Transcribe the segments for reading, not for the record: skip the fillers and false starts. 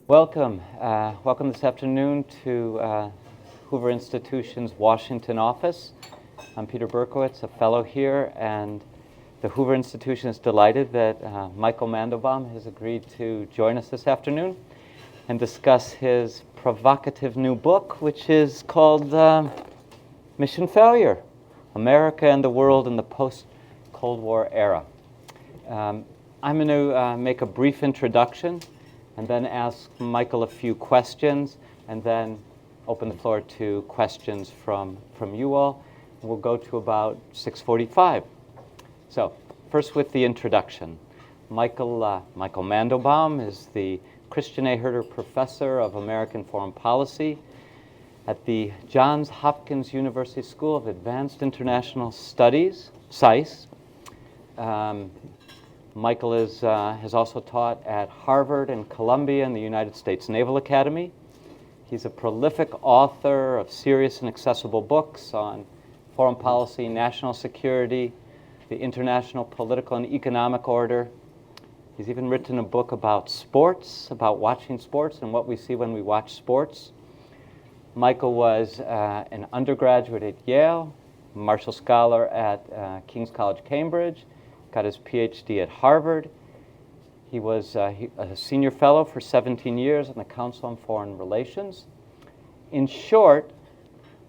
Welcome. Welcome this afternoon to Hoover Institution's Washington office. I'm Peter Berkowitz, a fellow here, and the Hoover Institution is delighted that Michael Mandelbaum has agreed to join us this afternoon and discuss his provocative new book, which is called Mission Failure: America and the World in the Post-Cold War Era. I'm going to make a brief introduction and then ask Michael a few questions, and then open the floor to questions from you all. We'll go to about 6:45. So, first with the introduction. Michael Mandelbaum is the Christian A. Herter Professor of American Foreign Policy at the Johns Hopkins University School of Advanced International Studies, SAIS. Michael has also taught at Harvard and Columbia and the United States Naval Academy. He's a prolific author of serious and accessible books on foreign policy, national security, the international political and economic order. He's even written a book about sports, about watching sports and what we see when we watch sports. Michael was an undergraduate at Yale, Marshall Scholar at King's College, Cambridge, got his PhD at Harvard. He was a senior fellow for 17 years in the Council on Foreign Relations. In short,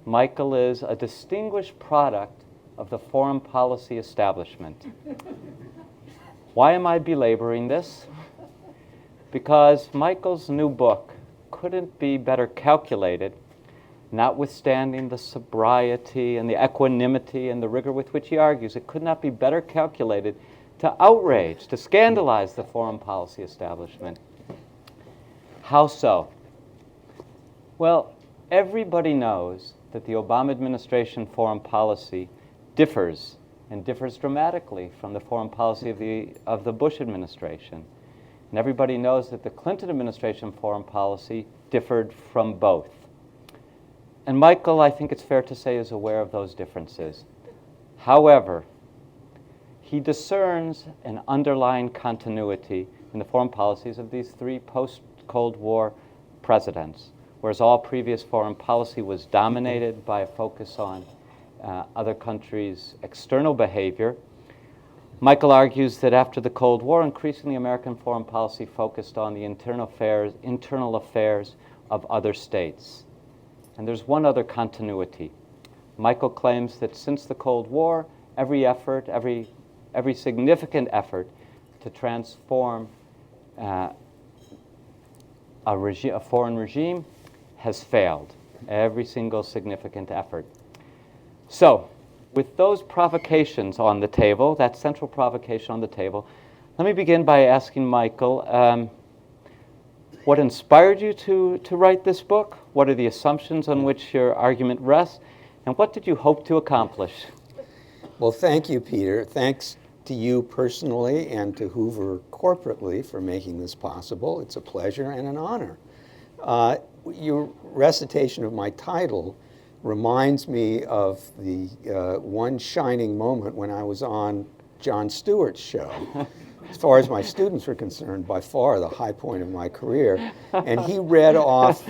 Michael is a distinguished product of the foreign policy establishment. Why am I belaboring this? Because Michael's new book couldn't be better calculated, notwithstanding the sobriety and the equanimity and the rigor with which he argues. It could not be better calculated to outrage, to scandalize the foreign policy establishment. How so? Well, everybody knows that the Obama administration foreign policy differs, and differs dramatically, from the foreign policy of the Bush administration. And everybody knows that the Clinton administration foreign policy differed from both. And Michael, I think it's fair to say, is aware of those differences. However, he discerns an underlying continuity in the foreign policies of these three post-Cold War presidents, whereas all previous foreign policy was dominated by a focus on other countries' external behavior. Michael argues that after the Cold War, increasingly American foreign policy focused on the internal affairs of other states. And there's one other continuity. Michael claims that since the Cold War, every significant effort to transform a foreign regime has failed. Every single significant effort. So, with those provocations on the table, that central provocation on the table, let me begin by asking Michael, what inspired you to write this book? What are the assumptions on which your argument rests? And what did you hope to accomplish? Well, thank you, Peter. Thanks to you personally and to Hoover corporately for making this possible. It's a pleasure and an honor. Your recitation of my title reminds me of the one shining moment when I was on Jon Stewart's show. As far as my students were concerned, by far the high point of my career. And he read off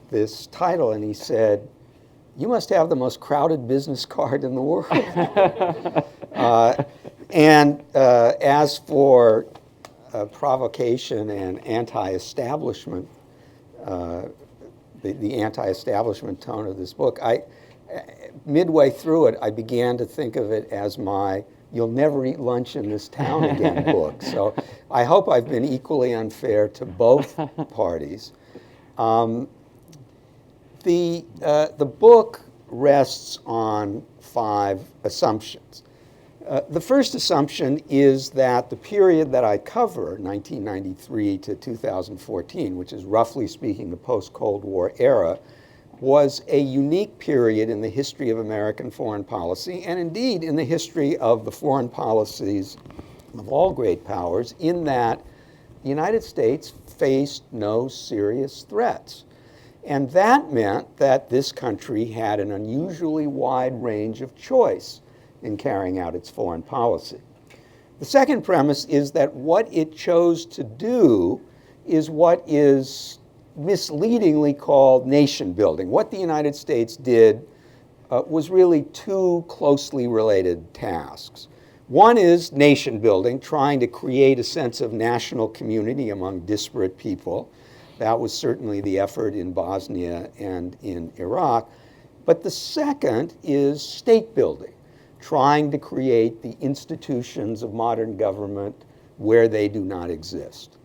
this title and he said, "You must have the most crowded business card in the world." As for provocation and anti-establishment, the anti-establishment tone of this book, midway through it, I began to think of it as my "You'll never eat lunch in this town again" book. So I hope I've been equally unfair to both parties. The book rests on 5 assumptions. The first assumption is that the period that I cover, 1993 to 2014, which is roughly speaking the post-Cold War era, was a unique period in the history of American foreign policy, and indeed in the history of the foreign policies of all great powers, in that the United States faced no serious threats. And that meant that this country had an unusually wide range of choice in carrying out its foreign policy. The second premise is that what it chose to do is what is misleadingly called nation building. What the United States did was really two closely related tasks. One is nation building, trying to create a sense of national community among disparate people. That was certainly the effort in Bosnia and in Iraq. But the second is state building, trying to create the institutions of modern government where they do not exist.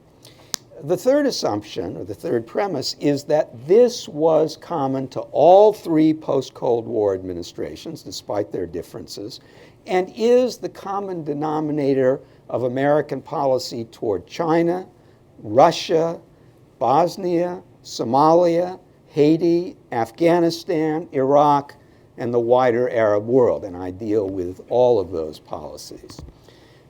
The third assumption, or the third premise, is that this was common to all three post-Cold War administrations, despite their differences, and is the common denominator of American policy toward China, Russia, Bosnia, Somalia, Haiti, Afghanistan, Iraq, and the wider Arab world, and I deal with all of those policies.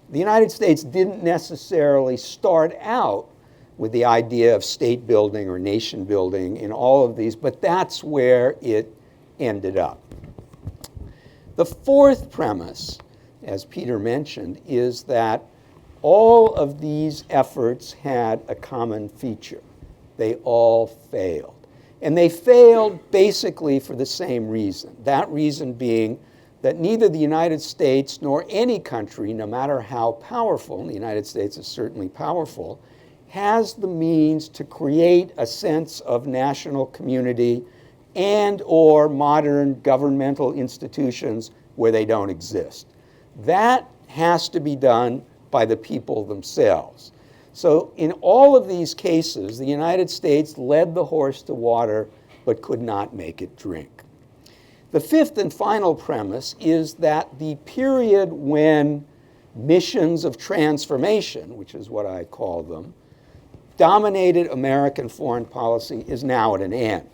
The United States didn't necessarily start out with the idea of state building or nation building in all of these, but that's where it ended up. The fourth premise, as Peter mentioned, is that all of these efforts had a common feature. They all failed. And they failed basically for the same reason. That reason being that neither the United States nor any country, no matter how powerful, and the United States is certainly powerful, has the means to create a sense of national community and or modern governmental institutions where they don't exist. That has to be done by the people themselves. So in all of these cases, the United States led the horse to water but could not make it drink. The fifth and final premise is that the period when missions of transformation, which is what I call them, dominated American foreign policy is now at an end.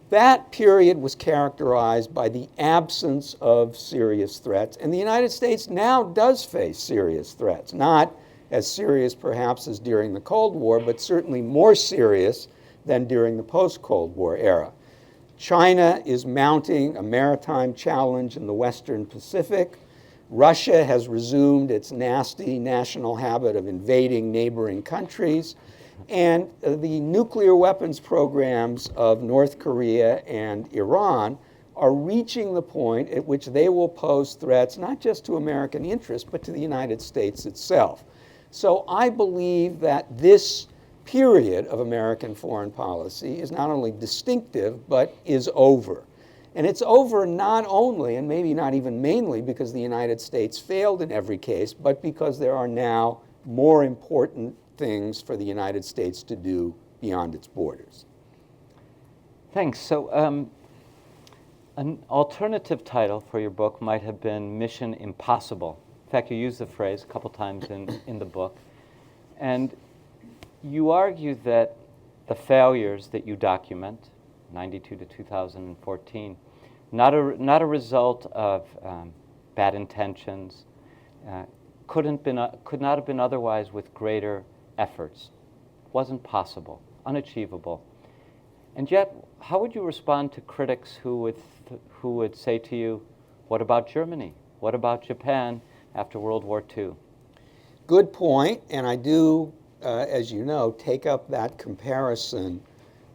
That period was characterized by the absence of serious threats, and the United States now does face serious threats, not as serious perhaps as during the Cold War, but certainly more serious than during the post-Cold War era. China is mounting a maritime challenge in the Western Pacific. Russia has resumed its nasty national habit of invading neighboring countries. And the nuclear weapons programs of North Korea and Iran are reaching the point at which they will pose threats not just to American interests, but to the United States itself. So I believe that this period of American foreign policy is not only distinctive, but is over. And it's over not only, and maybe not even mainly, because the United States failed in every case, but because there are now more important things for the United States to do beyond its borders. Thanks. So an alternative title for your book might have been Mission Impossible. In fact, you use the phrase a couple times in the book. And you argue that the failures that you document, 92 to 2014, not a result of bad intentions, could not have been otherwise with greater efforts. Wasn't possible, unachievable. And yet, how would you respond to critics who would say to you, what about Germany? What about Japan after World War II? Good point, and I do, as you know, take up that comparison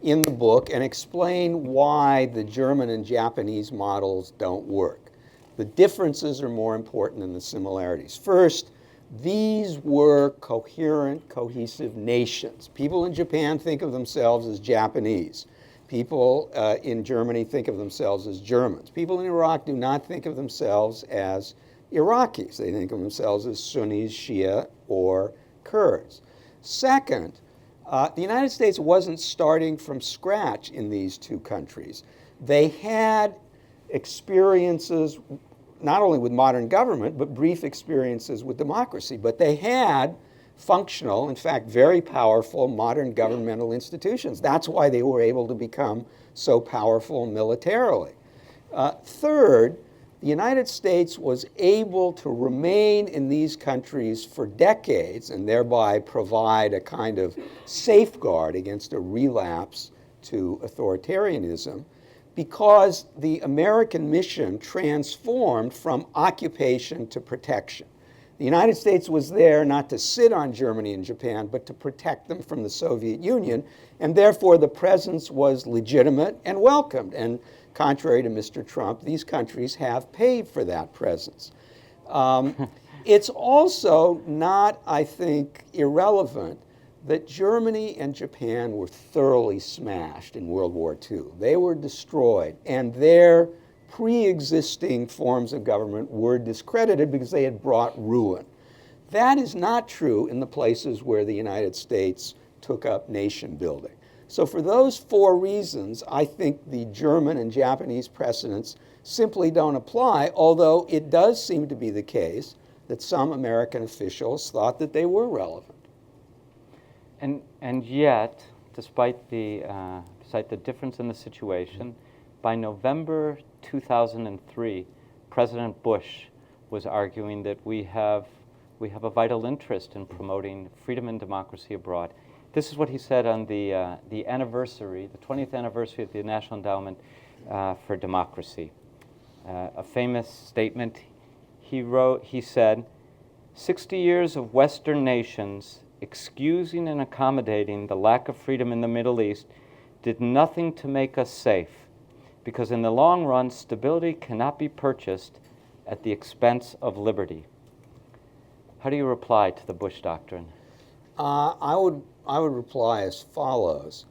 in the book and explain why the German and Japanese models don't work. The differences are more important than the similarities. First, these were coherent, cohesive nations. People in Japan think of themselves as Japanese. People in Germany think of themselves as Germans. People in Iraq do not think of themselves as Iraqis. They think of themselves as Sunnis, Shia, or Kurds. Second, the United States wasn't starting from scratch in these two countries. They had experiences not only with modern government, but brief experiences with democracy. But they had functional, in fact, very powerful modern governmental institutions. That's why they were able to become so powerful militarily. Third, the United States was able to remain in these countries for decades and thereby provide a kind of safeguard against a relapse to authoritarianism because the American mission transformed from occupation to protection. The United States was there not to sit on Germany and Japan, but to protect them from the Soviet Union, and therefore the presence was legitimate and welcomed. And contrary to Mr. Trump, these countries have paid for that presence. It's also not, I think, irrelevant that Germany and Japan were thoroughly smashed in World War II. They were destroyed, and their pre-existing forms of government were discredited because they had brought ruin. That is not true in the places where the United States took up nation building. So for those 4 reasons, I think the German and Japanese precedents simply don't apply, although it does seem to be the case that some American officials thought that they were relevant. And yet, despite the difference in the situation, by November 2003, President Bush was arguing that we have a vital interest in promoting freedom and democracy abroad. This is what he said on the anniversary, the 20th anniversary of the National Endowment for Democracy. A famous statement he said, 60 years of Western nations excusing and accommodating the lack of freedom in the Middle East did nothing to make us safe, because in the long run, stability cannot be purchased at the expense of liberty. How do you reply to the Bush Doctrine? I would reply as follows.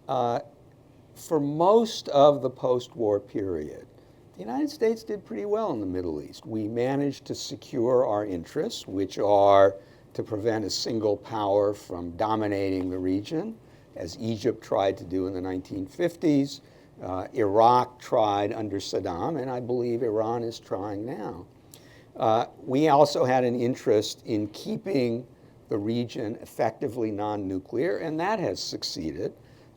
For most of the post-war period, the United States did pretty well in the Middle East. We managed to secure our interests, which are to prevent a single power from dominating the region, as Egypt tried to do in the 1950s. Iraq tried under Saddam, and I believe Iran is trying now. We also had an interest in keeping the region effectively non-nuclear, and that has succeeded,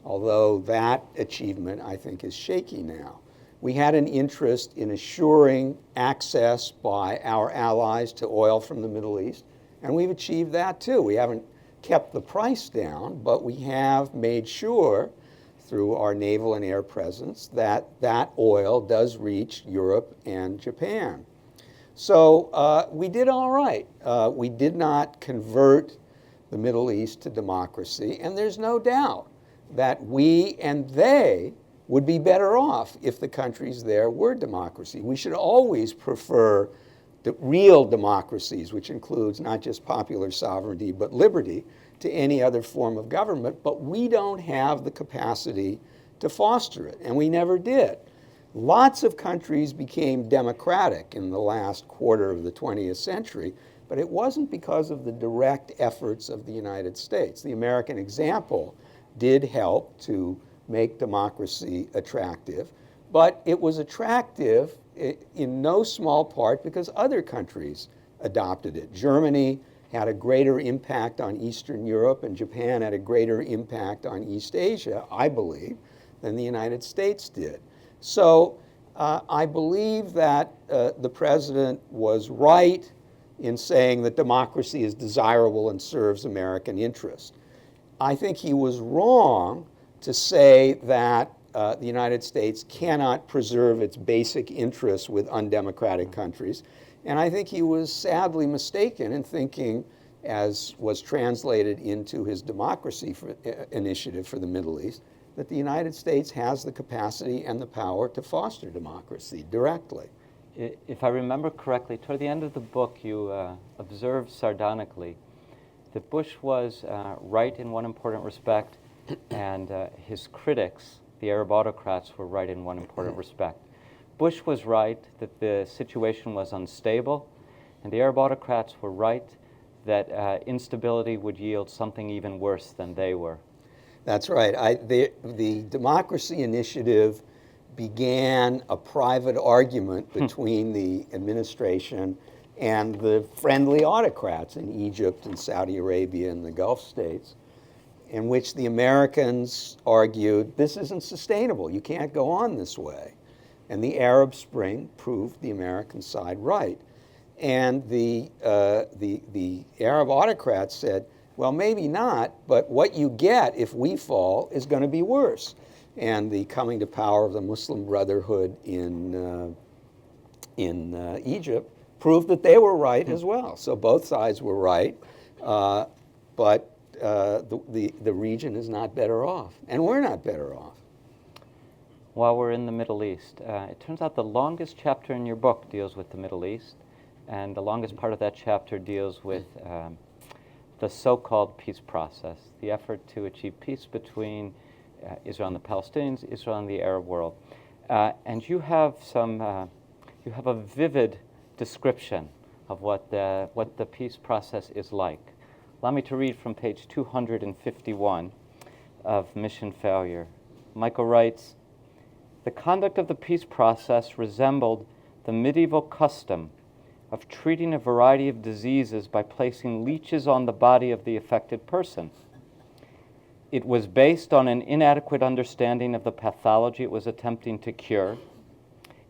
although that achievement, I think, is shaky now. We had an interest in assuring access by our allies to oil from the Middle East, and we've achieved that too. We haven't kept the price down, but we have made sure through our naval and air presence that that oil does reach Europe and Japan. So we did all right. We did not convert the Middle East to democracy, and there's no doubt that we and they would be better off if the countries there were democracy. We should always prefer the real democracies, which includes not just popular sovereignty, but liberty, to any other form of government, but we don't have the capacity to foster it, and we never did. Lots of countries became democratic in the last quarter of the 20th century, but it wasn't because of the direct efforts of the United States. The American example did help to make democracy attractive, but it was attractive in no small part because other countries adopted it. Germany had a greater impact on Eastern Europe, and Japan had a greater impact on East Asia, I believe, than the United States did. So I believe that the president was right in saying that democracy is desirable and serves American interests. I think he was wrong to say that the United States cannot preserve its basic interests with undemocratic countries. And I think he was sadly mistaken in thinking, as was translated into his democracy initiative for the Middle East, that the United States has the capacity and the power to foster democracy directly. If I remember correctly, toward the end of the book, you observed sardonically that Bush was right in one important respect, and his critics, the Arab autocrats, were right in one important respect. Bush was right that the situation was unstable, and the Arab autocrats were right that instability would yield something even worse than they were. That's right. The Democracy Initiative began a private argument between the administration and the friendly autocrats in Egypt and Saudi Arabia and the Gulf states, in which the Americans argued, this isn't sustainable, you can't go on this way. And the Arab Spring proved the American side right. And the Arab autocrats said, well, maybe not, but what you get if we fall is going to be worse. and the coming to power of the Muslim Brotherhood in Egypt proved that they were right as well. So both sides were right, but the region is not better off, and we're not better off. While we're in the Middle East, it turns out the longest chapter in your book deals with the Middle East, and the longest part of that chapter deals with the so-called peace process, the effort to achieve peace between Israel and the Palestinians, Israel and the Arab world. And you have a vivid description of what the peace process is like. Allow me to read from page 251 of Mission Failure. Michael writes, "The conduct of the peace process resembled the medieval custom of treating a variety of diseases by placing leeches on the body of the affected person. It was based on an inadequate understanding of the pathology it was attempting to cure.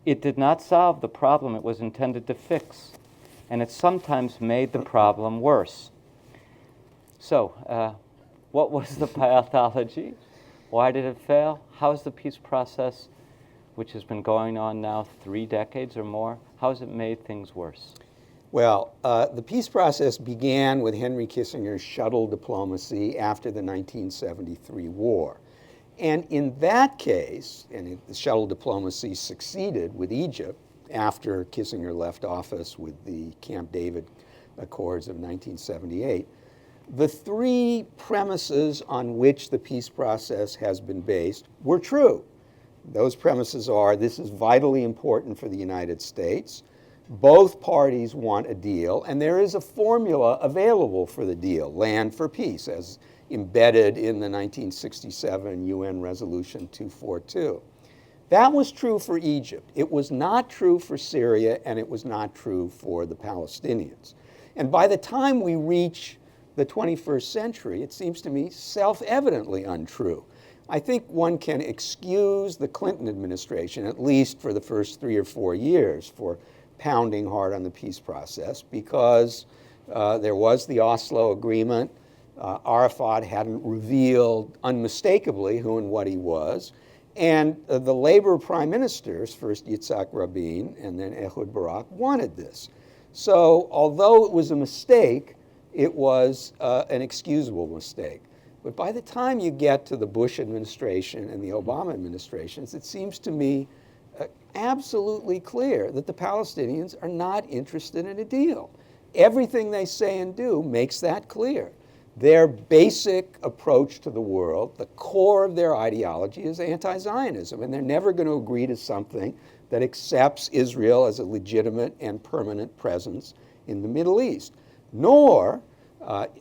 It did not solve the problem it was intended to fix, and it sometimes made the problem worse." So, what was the pathology? Why did it fail? How is the peace process, which has been going on now 3 decades or more, how has it made things worse? Well, the peace process began with Henry Kissinger's shuttle diplomacy after the 1973 war. And in that case, and the shuttle diplomacy succeeded with Egypt after Kissinger left office with the Camp David Accords of 1978, the 3 premises on which the peace process has been based were true. Those premises are: this is vitally important for the United States, both parties want a deal, and there is a formula available for the deal, land for peace, as embedded in the 1967 UN Resolution 242. That was true for Egypt. It was not true for Syria, and it was not true for the Palestinians. And by the time we reach the 21st century, it seems to me self-evidently untrue. I think one can excuse the Clinton administration, at least for the first 3 or 4 years, for pounding hard on the peace process, because there was the Oslo Agreement. Arafat hadn't revealed unmistakably who and what he was. And the Labor prime ministers, first Yitzhak Rabin and then Ehud Barak, wanted this. So although it was a mistake, it was an excusable mistake. But by the time you get to the Bush administration and the Obama administrations, it seems to me absolutely clear that the Palestinians are not interested in a deal. Everything they say and do makes that clear. Their basic approach to the world, the core of their ideology, is anti-Zionism, and they're never going to agree to something that accepts Israel as a legitimate and permanent presence in the Middle East. Nor,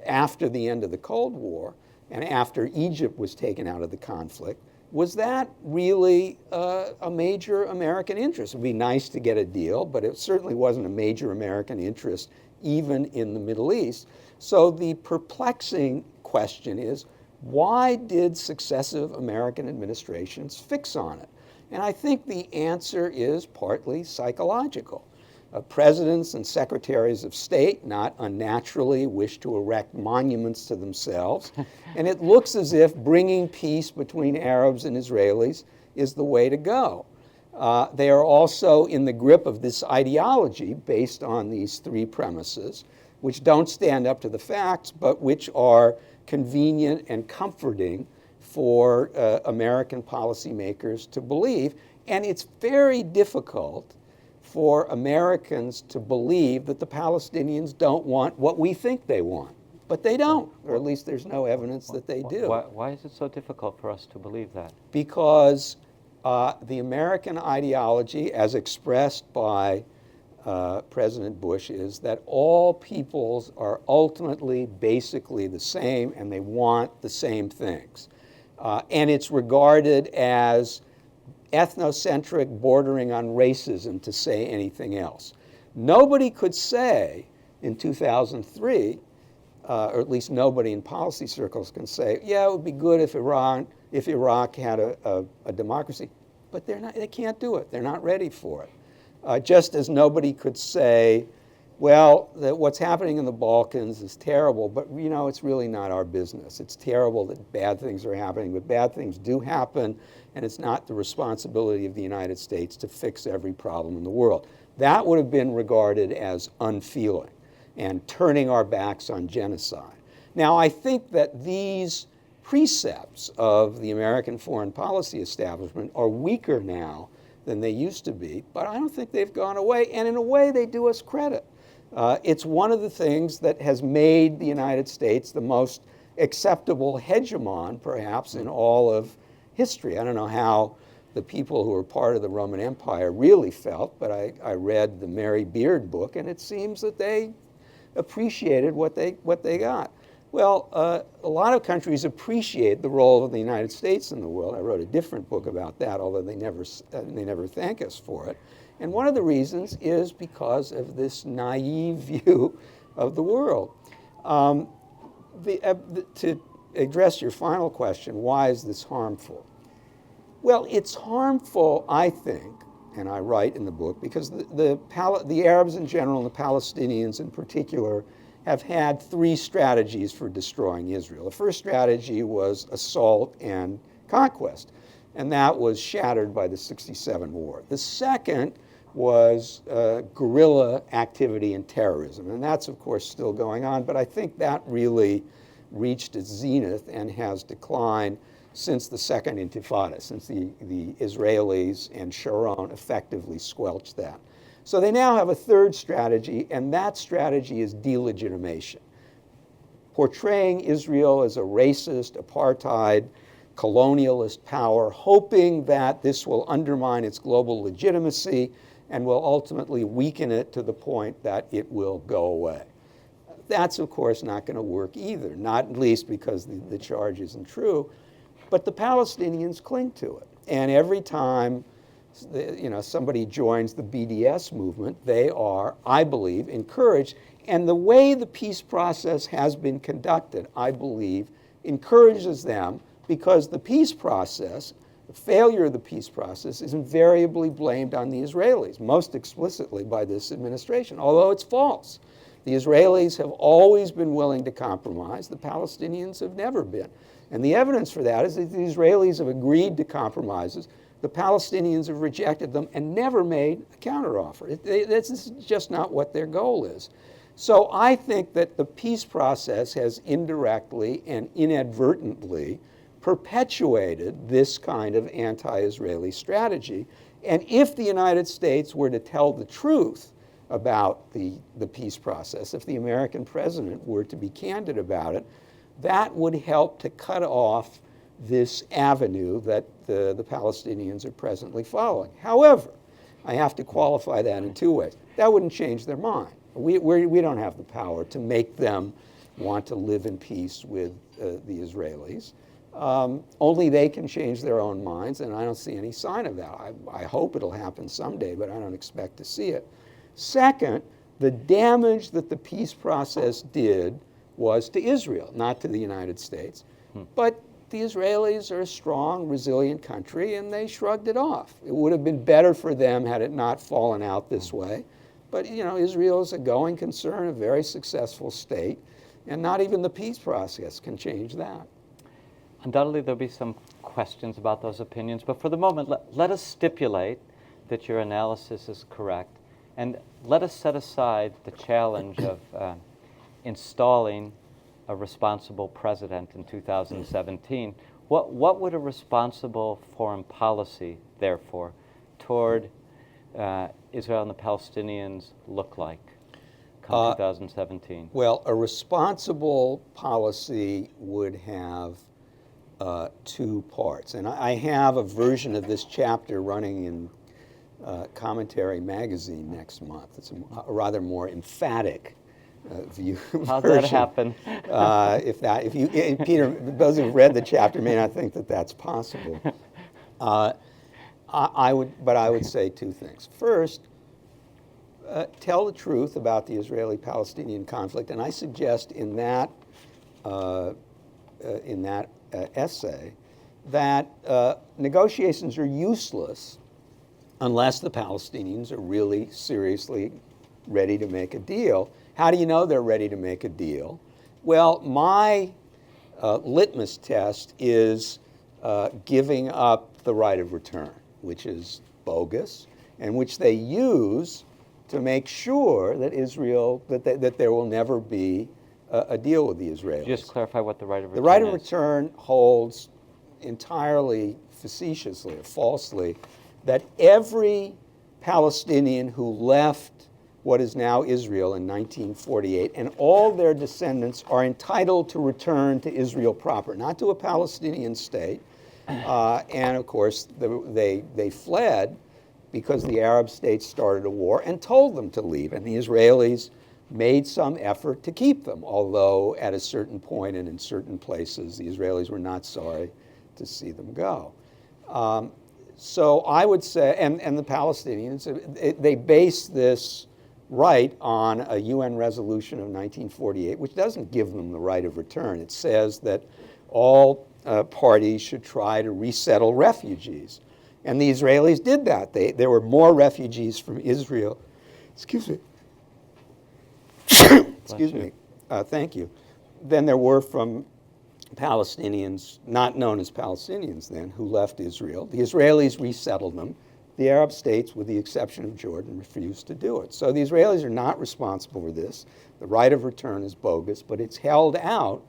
after the end of the Cold War, and after Egypt was taken out of the conflict, was that really a major American interest. It would be nice to get a deal, but it certainly wasn't a major American interest even in the Middle East. So the perplexing question is, why did successive American administrations fix on it? And I think the answer is partly psychological. Presidents and secretaries of state, not unnaturally, wish to erect monuments to themselves. And it looks as if bringing peace between Arabs and Israelis is the way to go. They are also in the grip of this ideology based on these 3 premises, which don't stand up to the facts, but which are convenient and comforting for American policymakers to believe. And it's very difficult for Americans to believe that the Palestinians don't want what we think they want. But they don't, or at least there's no evidence that they do. Why is it so difficult for us to believe that? Because the American ideology, as expressed by President Bush, is that all peoples are ultimately basically the same and they want the same things. And it's regarded as ethnocentric, bordering on racism, to say anything else. Nobody could say in 2003, or at least nobody in policy circles can say, yeah, it would be good if Iraq had a democracy, but they can't do it. They're not ready for it. Just as nobody could say Well, what's happening in the Balkans is terrible, but you know, it's really not our business. It's terrible that bad things are happening, but bad things do happen, and it's not the responsibility of the United States to fix every problem in the world. That would have been regarded as unfeeling and turning our backs on genocide. Now, I think that these precepts of the American foreign policy establishment are weaker now than they used to be, but I don't think they've gone away, and in a way they do us credit. It's one of the things that has made the United States the most acceptable hegemon, perhaps, in all of history. I don't know how the people who were part of the Roman Empire really felt, but I read the Mary Beard book, and it seems that they appreciated what they got. Well, a lot of countries appreciate the role of the United States in the world. I wrote a different book about that, although they never thank us for it. And one of the reasons is because of this naive view of the world. To address your final question, why is this harmful? Well, it's harmful, I think, and I write in the book, because the Arabs in general and the Palestinians in particular have had three strategies for destroying Israel. The first strategy was assault and conquest, and that was shattered by the '67 war. The second was guerrilla activity and terrorism, and that's of course still going on, but I think that really reached its zenith and has declined since the Second Intifada, since the Israelis and Sharon effectively squelched that. So they now have a third strategy, and that strategy is delegitimation. Portraying Israel as a racist, apartheid, colonialist power, hoping that this will undermine its global legitimacy and will ultimately weaken it to the point that it will go away. That's, of course, not going to work either, not least because the charge isn't true, but the Palestinians cling to it. And every time somebody joins the BDS movement, they are, I believe, encouraged. And the way the peace process has been conducted, I believe, encourages them, because the peace process, the failure of the peace process, is invariably blamed on the Israelis, most explicitly by this administration, although it's false. The Israelis have always been willing to compromise. The Palestinians have never been. And the evidence for that is that the Israelis have agreed to compromises. The Palestinians have rejected them and never made a counteroffer. This is just not what their goal is. So I think that the peace process has indirectly and inadvertently perpetuated this kind of anti-Israeli strategy. And if the United States were to tell the truth about the peace process, if the American president were to be candid about it, that would help to cut off this avenue that the Palestinians are presently following. However, I have to qualify that in two ways. That wouldn't change their mind. We don't have the power to make them want to live in peace with the Israelis. Only they can change their own minds, and I don't see any sign of that. I hope it'll happen someday, but I don't expect to see it. Second, the damage that the peace process did was to Israel, not to the United States. But the Israelis are a strong, resilient country, and they shrugged it off. It would have been better for them had it not fallen out this way. But Israel is a going concern, a very successful state, and not even the peace process can change that. Undoubtedly, there'll be some questions about those opinions, but for the moment, let us stipulate that your analysis is correct, and let us set aside the challenge of installing a responsible president in 2017. What would a responsible foreign policy, therefore, toward Israel and the Palestinians look like come 2017? Well, a responsible policy would have two parts. And I have a version of this chapter running in Commentary magazine next month. It's a rather more emphatic view. How'd that happen? Peter, those who've read the chapter may not think that that's possible. I would say two things. First, tell the truth about the Israeli-Palestinian conflict, and I suggest in that essay that negotiations are useless unless the Palestinians are really seriously ready to make a deal. How do you know they're ready to make a deal? Well, my litmus test is giving up the right of return, which is bogus, and which they use to make sure that Israel, that there will never be a deal with the Israelis. Just clarify what the right of return is. The right of return holds entirely facetiously or falsely that every Palestinian who left what is now Israel in 1948 and all their descendants are entitled to return to Israel proper, not to a Palestinian state. And of course, they fled because the Arab states started a war and told them to leave. And the Israelis made some effort to keep them, although at a certain point and in certain places, the Israelis were not sorry to see them go. So I would say, and the Palestinians, they base this right on a UN resolution of 1948, which doesn't give them the right of return. It says that all parties should try to resettle refugees. And the Israelis did that. There were more refugees from Israel, excuse me, excuse me, thank you, than there were from Palestinians, not known as Palestinians then, who left Israel. The Israelis resettled them. The Arab states, with the exception of Jordan, refused to do it. So the Israelis are not responsible for this. The right of return is bogus, but it's held out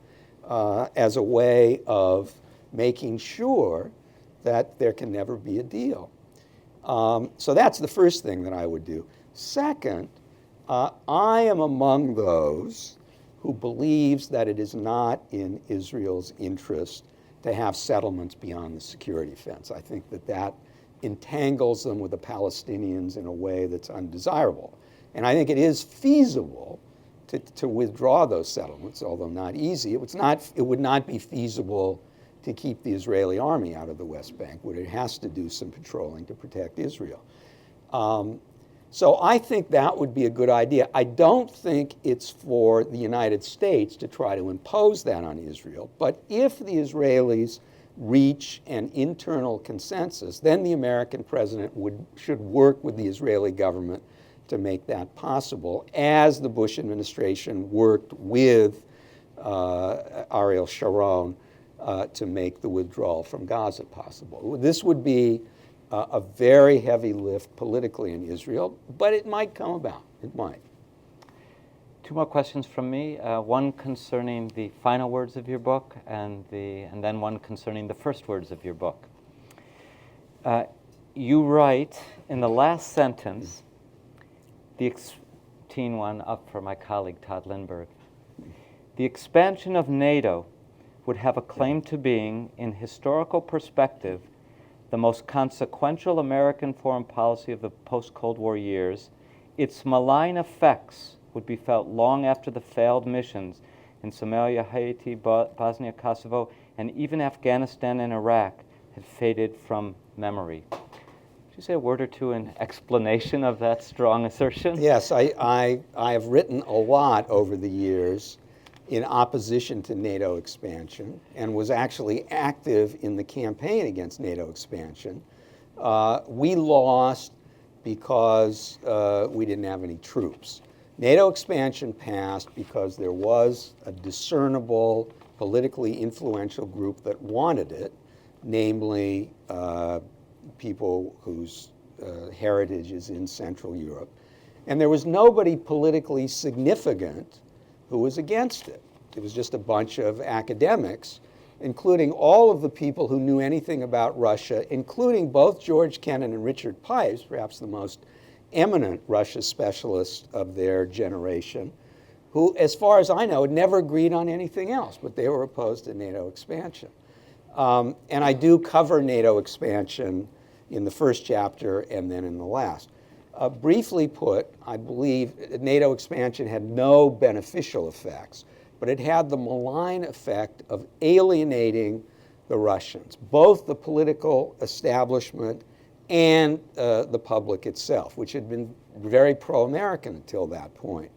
as a way of making sure that there can never be a deal. So that's the first thing that I would do. Second, I am among those who believes that it is not in Israel's interest to have settlements beyond the security fence. I think that entangles them with the Palestinians in a way that's undesirable. And I think it is feasible to withdraw those settlements, although not easy. It would not be feasible to keep the Israeli army out of the West Bank, where it has to do some patrolling to protect Israel. So I think that would be a good idea. I don't think it's for the United States to try to impose that on Israel, but if the Israelis reach an internal consensus, then the American president should work with the Israeli government to make that possible, as the Bush administration worked with Ariel Sharon to make the withdrawal from Gaza possible. This would be a very heavy lift politically in Israel, but it might come about. It might. Two more questions from me. One concerning the final words of your book, and then one concerning the first words of your book. You write in the last sentence, teen one up for my colleague Todd Lindbergh. The expansion of NATO would have a claim to being, in historical perspective, the most consequential American foreign policy of the post-Cold War years. Its malign effects would be felt long after the failed missions in Somalia, Haiti, Bosnia and Kosovo, and even Afghanistan and Iraq had faded from memory. Could you say a word or two in explanation of that strong assertion? Yes, I have written a lot over the years in opposition to NATO expansion and was actually active in the campaign against NATO expansion. We lost because we didn't have any troops. NATO expansion passed because there was a discernible, politically influential group that wanted it, namely people whose heritage is in Central Europe. And there was nobody politically significant who was against it. It was just a bunch of academics, including all of the people who knew anything about Russia, including both George Kennan and Richard Pipes, perhaps the most eminent Russia specialists of their generation, who, as far as I know, had never agreed on anything else, but they were opposed to NATO expansion. And I do cover NATO expansion in the first chapter and then in the last. Briefly put, I believe NATO expansion had no beneficial effects, but it had the malign effect of alienating the Russians, both the political establishment and the public itself, which had been very pro-American until that point.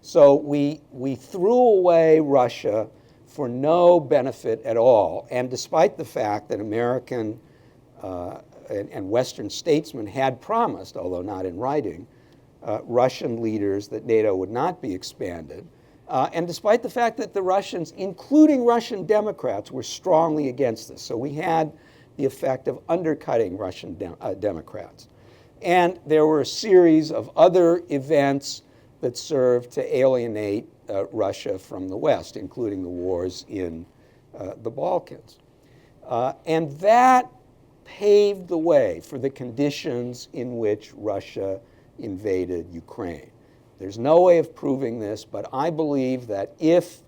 So we threw away Russia for no benefit at all, and despite the fact that American and Western statesmen had promised, although not in writing, Russian leaders that NATO would not be expanded. And despite the fact that the Russians, including Russian Democrats, were strongly against this. So we had the effect of undercutting Russian Democrats. And there were a series of other events that served to alienate Russia from the West, including the wars in the Balkans. And that paved the way for the conditions in which Russia invaded Ukraine. There's no way of proving this, but I believe that if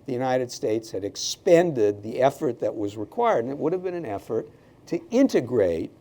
the United States had expended the effort that was required, and it would have been an effort to integrate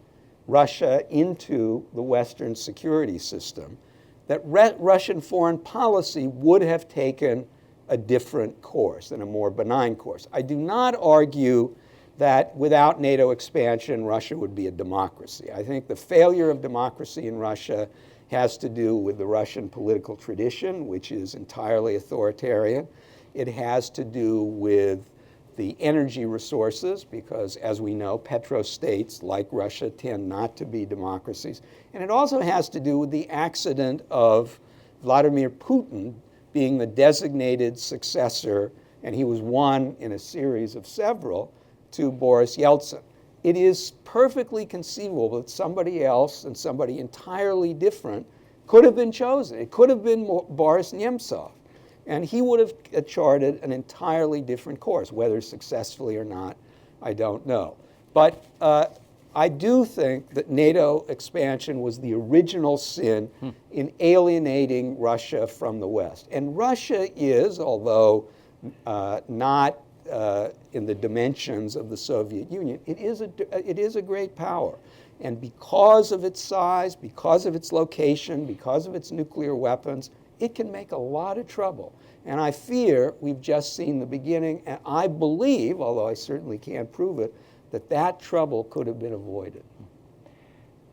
Russia into the Western security system, that Russian foreign policy would have taken a different course and a more benign course. I do not argue that without NATO expansion, Russia would be a democracy. I think the failure of democracy in Russia has to do with the Russian political tradition, which is entirely authoritarian. It has to do with the energy resources, because as we know, petrostates like Russia tend not to be democracies. And it also has to do with the accident of Vladimir Putin being the designated successor, and he was one in a series of several, to Boris Yeltsin. It is perfectly conceivable that somebody else and somebody entirely different could have been chosen. It could have been Boris Nemtsov, and he would have charted an entirely different course. Whether successfully or not, I don't know. But I do think that NATO expansion was the original sin in alienating Russia from the West. And Russia is, although not in the dimensions of the Soviet Union, it is a great power. And because of its size, because of its location, because of its nuclear weapons, it can make a lot of trouble. And I fear we've just seen the beginning, and I believe, although I certainly can't prove it, that that trouble could have been avoided.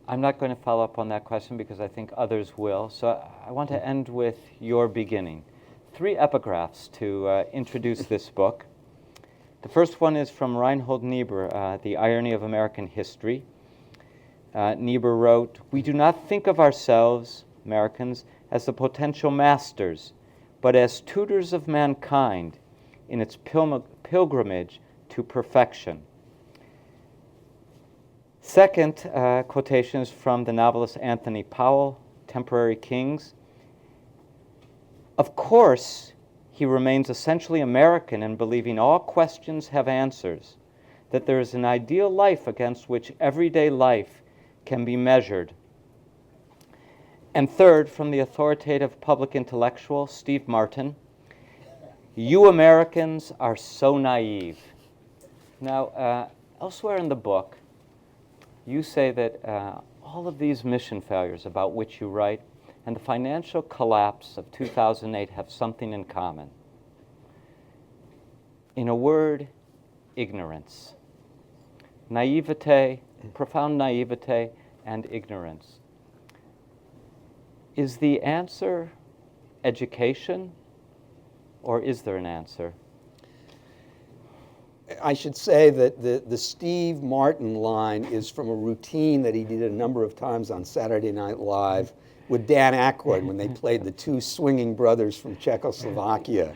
I'm not going to follow up on that question because I think others will. So I want to end with your beginning. 3 epigraphs to introduce this book. The first one is from Reinhold Niebuhr, The Irony of American History. Niebuhr wrote, "We do not think of ourselves, Americans, as the potential masters, but as tutors of mankind in its pilgrimage to perfection." Second quotation is from the novelist Anthony Powell, Temporary Kings. Of course, he remains essentially American in believing all questions have answers, that there is an ideal life against which everyday life can be measured. And third, from the authoritative public intellectual, Steve Martin, "You Americans are so naive." Now, elsewhere in the book, you say that all of these mission failures about which you write and the financial collapse of 2008 have something in common. In a word, ignorance. Naivete, profound naivete, and ignorance. Is the answer education, or is there an answer? I should say that the Steve Martin line is from a routine that he did a number of times on Saturday Night Live with Dan Aykroyd when they played the 2 swinging brothers from Czechoslovakia.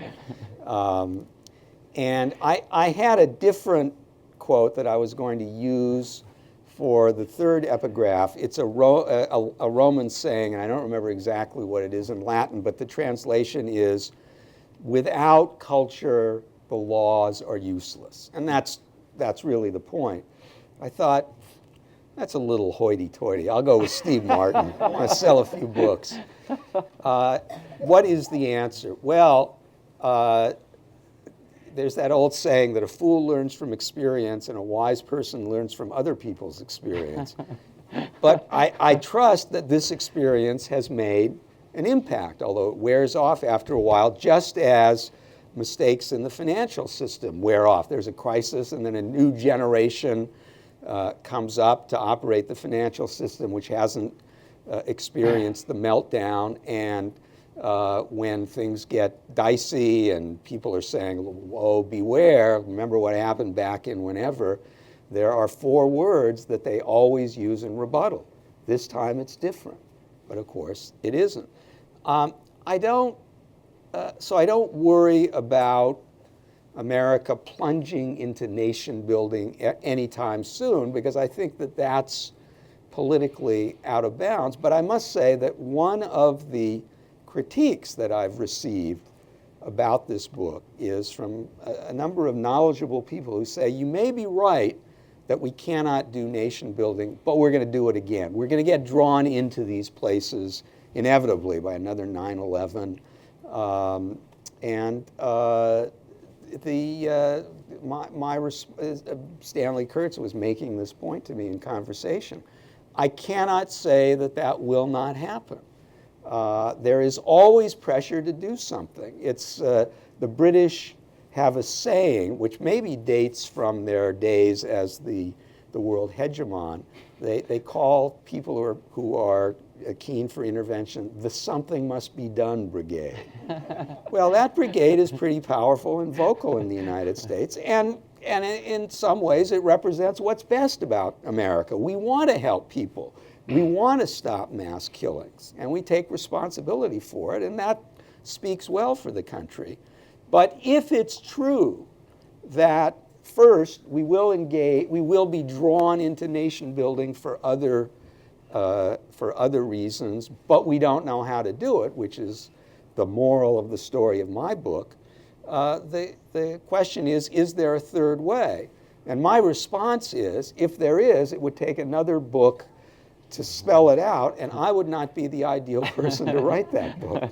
And I had a different quote that I was going to use for the 3rd epigraph. It's a Roman saying, and I don't remember exactly what it is in Latin, but the translation is, "Without culture, the laws are useless." And that's really the point. I thought, that's a little hoity-toity. I'll go with Steve Martin. I want to sell a few books. What is the answer? Well, there's that old saying that a fool learns from experience and a wise person learns from other people's experience. But I trust that this experience has made an impact, although it wears off after a while, just as mistakes in the financial system wear off. There's a crisis, and then a new generation comes up to operate the financial system, which hasn't experienced the meltdown. And when things get dicey and people are saying, "Whoa, beware, remember what happened back in whenever," there are 4 words that they always use in rebuttal. This time it's different. But of course, it isn't. I don't worry about America plunging into nation building anytime soon, because I think that that's politically out of bounds. But I must say that one of the critiques that I've received about this book is from a number of knowledgeable people who say, you may be right that we cannot do nation building, but we're going to do it again. We're going to get drawn into these places inevitably by another 9/11. Stanley Kurtz was making this point to me in conversation. I cannot say that that will not happen. There is always pressure to do something. It's the British have a saying, which maybe dates from their days as the world hegemon. They call people who are keen for intervention the something must be done brigade. Well, that brigade is pretty powerful and vocal in the United States, and in some ways it represents what's best about America. We want to help people. We want to stop mass killings, and we take responsibility for it, and that speaks well for the country. But if it's true that first we will be drawn into nation building for other reasons, but we don't know how to do it, which is the moral of the story of my book, the question is there a third way? And my response is, if there is, it would take another book to spell it out, and I would not be the ideal person to write that book.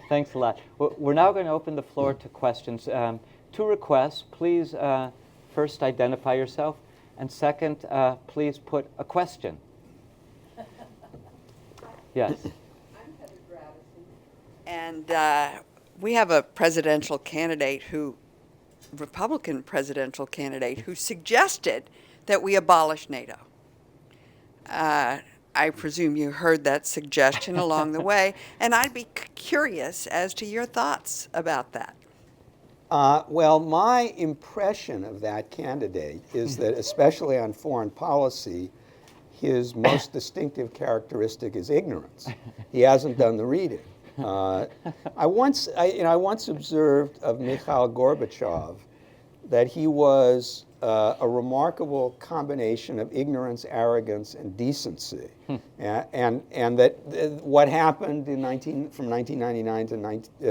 Thanks a lot. We're now going to open the floor to questions. Two requests. Please first identify yourself, and second, please put a question. Yes. I'm Heather Gravison. And we have a presidential candidate Republican presidential candidate, who suggested that we abolish NATO. I presume you heard that suggestion along the way, and I'd be curious as to your thoughts about that. Well, my impression of that candidate is that, especially on foreign policy, his most distinctive characteristic is ignorance. He hasn't done the reading. I once observed of Mikhail Gorbachev that he was a remarkable combination of ignorance, arrogance, and decency, and that what happened from 1989 to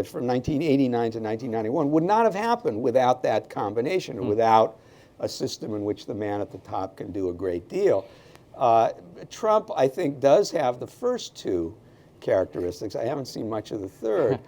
from 1989 to 1991 would not have happened without that combination, or without a system in which the man at the top can do a great deal. Trump, I think, does have the first two characteristics. I haven't seen much of the third.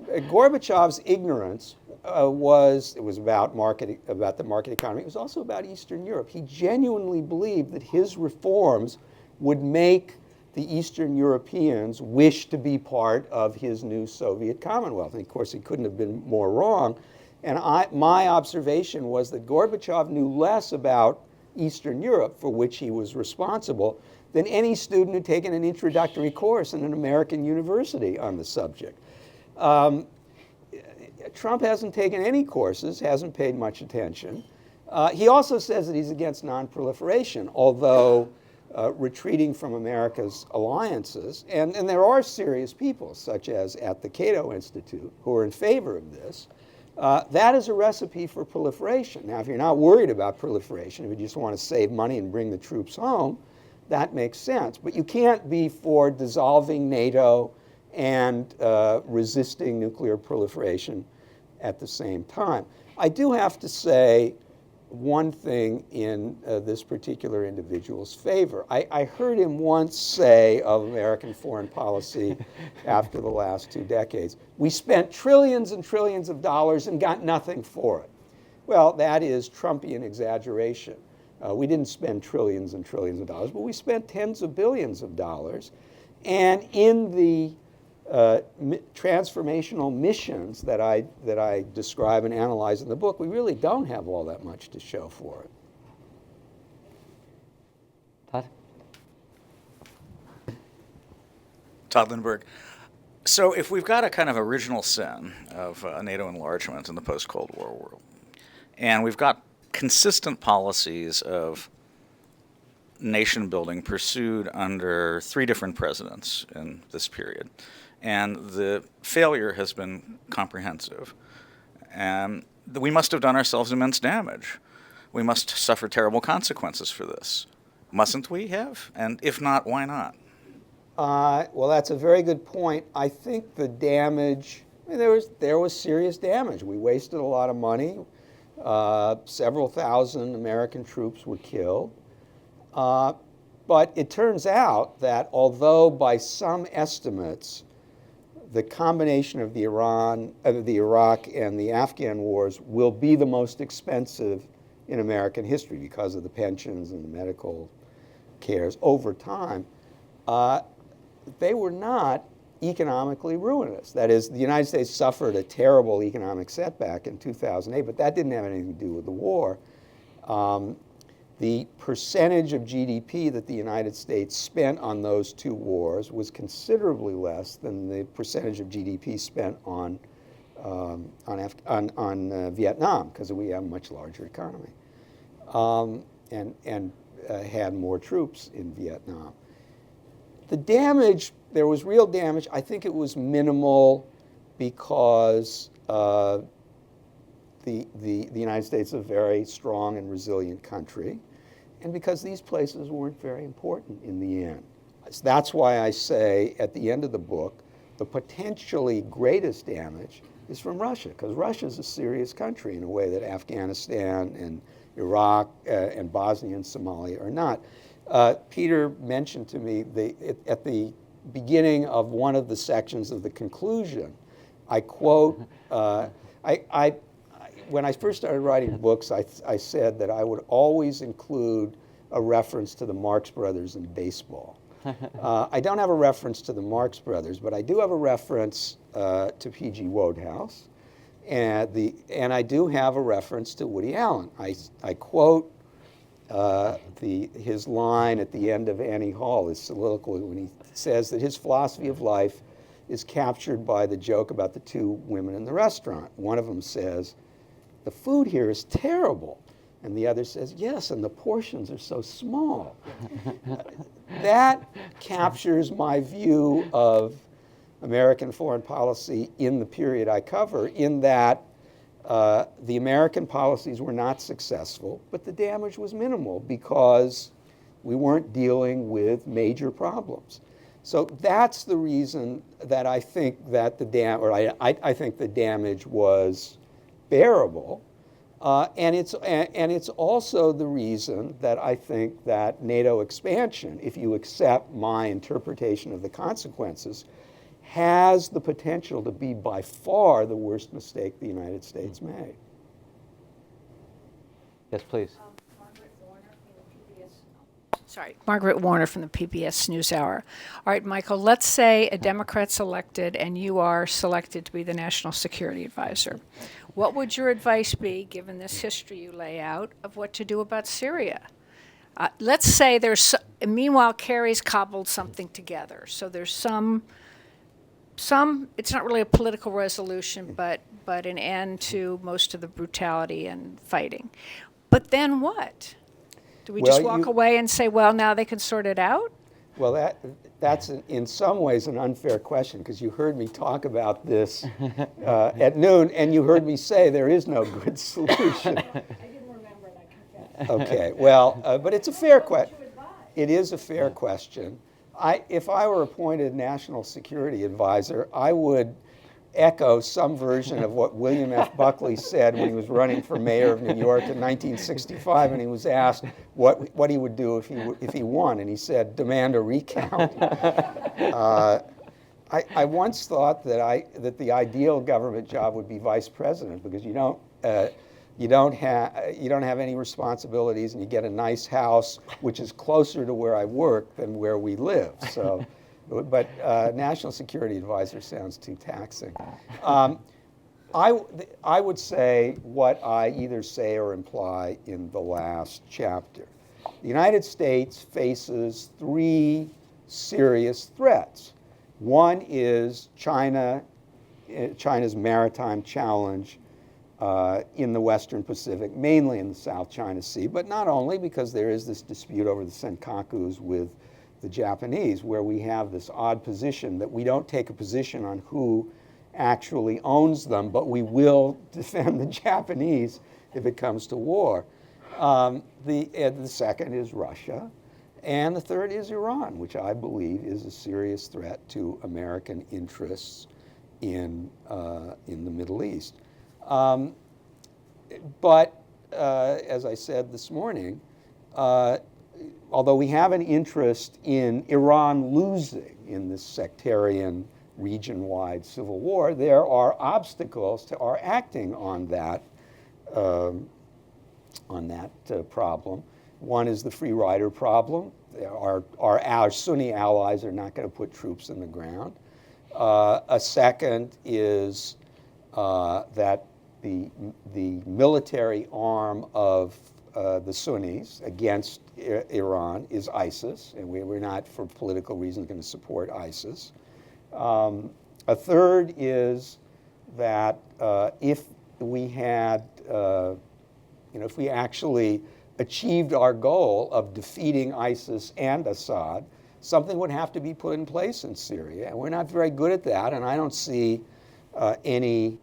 Gorbachev's ignorance was about the market economy. It was also about Eastern Europe. He genuinely believed that his reforms would make the Eastern Europeans wish to be part of his new Soviet Commonwealth. And of course, he couldn't have been more wrong. And my observation was that Gorbachev knew less about Eastern Europe, for which he was responsible, than any student who'd taken an introductory course in an American university on the subject. Trump hasn't taken any courses, hasn't paid much attention. He also says that he's against non-proliferation, although retreating from America's alliances. And there are serious people, such as at the Cato Institute, who are in favor of this. That is a recipe for proliferation. Now, if you're not worried about proliferation, if you just want to save money and bring the troops home, that makes sense. But you can't be for dissolving NATO and resisting nuclear proliferation at the same time. I do have to say one thing in this particular individual's favor. I heard him once say of American foreign policy after the last 2 decades, we spent trillions and trillions of dollars and got nothing for it. Well, that is Trumpian exaggeration. We didn't spend trillions and trillions of dollars, but we spent tens of billions of dollars. And in the transformational missions that I describe and analyze in the book, we really don't have all that much to show for it. Todd? Todd Lindbergh. So if we've got a kind of original sin of NATO enlargement in the post-Cold War world, and we've got consistent policies of nation building pursued under 3 different presidents in this period, and the failure has been comprehensive. And we must have done ourselves immense damage. We must suffer terrible consequences for this. Mustn't we have? And if not, why not? Well, that's a very good point. I think the damage, I mean, there was serious damage. We wasted a lot of money. Several thousand American troops were killed. But it turns out that although by some estimates, the combination of the Iraq and the Afghan wars will be the most expensive in American history because of the pensions and the medical cares over time, they were not economically ruinous. That is, the United States suffered a terrible economic setback in 2008, but that didn't have anything to do with the war. The percentage of GDP that the United States spent on those two wars was considerably less than the percentage of GDP spent on Vietnam, because we have a much larger economy, and had more troops in Vietnam. The damage, there was real damage. I think it was minimal because the United States is a very strong and resilient country, and because these places weren't very important in the end. So that's why I say at the end of the book, the potentially greatest damage is from Russia, because Russia is a serious country in a way that Afghanistan and Iraq and Bosnia and Somalia are not. Peter mentioned to me at the beginning of one of the sections of the conclusion, I quote, when I first started writing books, I said that I would always include a reference to the Marx Brothers in baseball. I don't have a reference to the Marx Brothers, but I do have a reference to P.G. Wodehouse, and I do have a reference to Woody Allen. I quote his line at the end of Annie Hall, his soliloquy, when he says that his philosophy of life is captured by the joke about the two women in the restaurant. One of them says, "The food here is terrible." And the other says, "Yes, and the portions are so small." That captures my view of American foreign policy in the period I cover, in that the American policies were not successful, but the damage was minimal because we weren't dealing with major problems. So that's the reason that I think that I think the damage was bearable, and it's also the reason that I think that NATO expansion, if you accept my interpretation of the consequences, has the potential to be by far the worst mistake the United States made. Yes, please. Margaret Warner from the PBS NewsHour. All right, Michael, let's say a Democrat's elected and you are selected to be the National Security Advisor. What would your advice be, given this history you lay out, of what to do about Syria? Let's say meanwhile, Kerry's cobbled something together. So there's some, it's not really a political resolution, but an end to most of the brutality and fighting. But then what? Do we just walk away and say, well, now they can sort it out? Well, that's in some ways an unfair question, because you heard me talk about this at noon, and you heard me say there is no good solution. I didn't remember that. Okay, well, but it's a fair question. It is a fair question. If I were appointed National Security Advisor, I would echo some version of what William F. Buckley said when he was running for mayor of New York in 1965, and he was asked what he would do if he won, and he said, "Demand a recount." I once thought that the ideal government job would be vice president, because you don't have any responsibilities, and you get a nice house, which is closer to where I work than where we live. So. But National Security Advisor sounds too taxing. I would say what I either say or imply in the last chapter. The United States faces three serious threats. One is China's maritime challenge in the Western Pacific, mainly in the South China Sea, but not only, because there is this dispute over the Senkakus with the Japanese, where we have this odd position that we don't take a position on who actually owns them, but we will defend the Japanese if it comes to war. The second is Russia. And the third is Iran, which I believe is a serious threat to American interests in the Middle East. But as I said this morning, although we have an interest in Iran losing in this sectarian region-wide civil war, there are obstacles to our acting on that problem. One is the free rider problem. Our Sunni allies are not going to put troops in the ground. A second is that the military arm of the Sunnis against Iran is ISIS, and we're not, for political reasons, going to support ISIS. A third is that if we had, if we actually achieved our goal of defeating ISIS and Assad, something would have to be put in place in Syria, and we're not very good at that, and I don't see any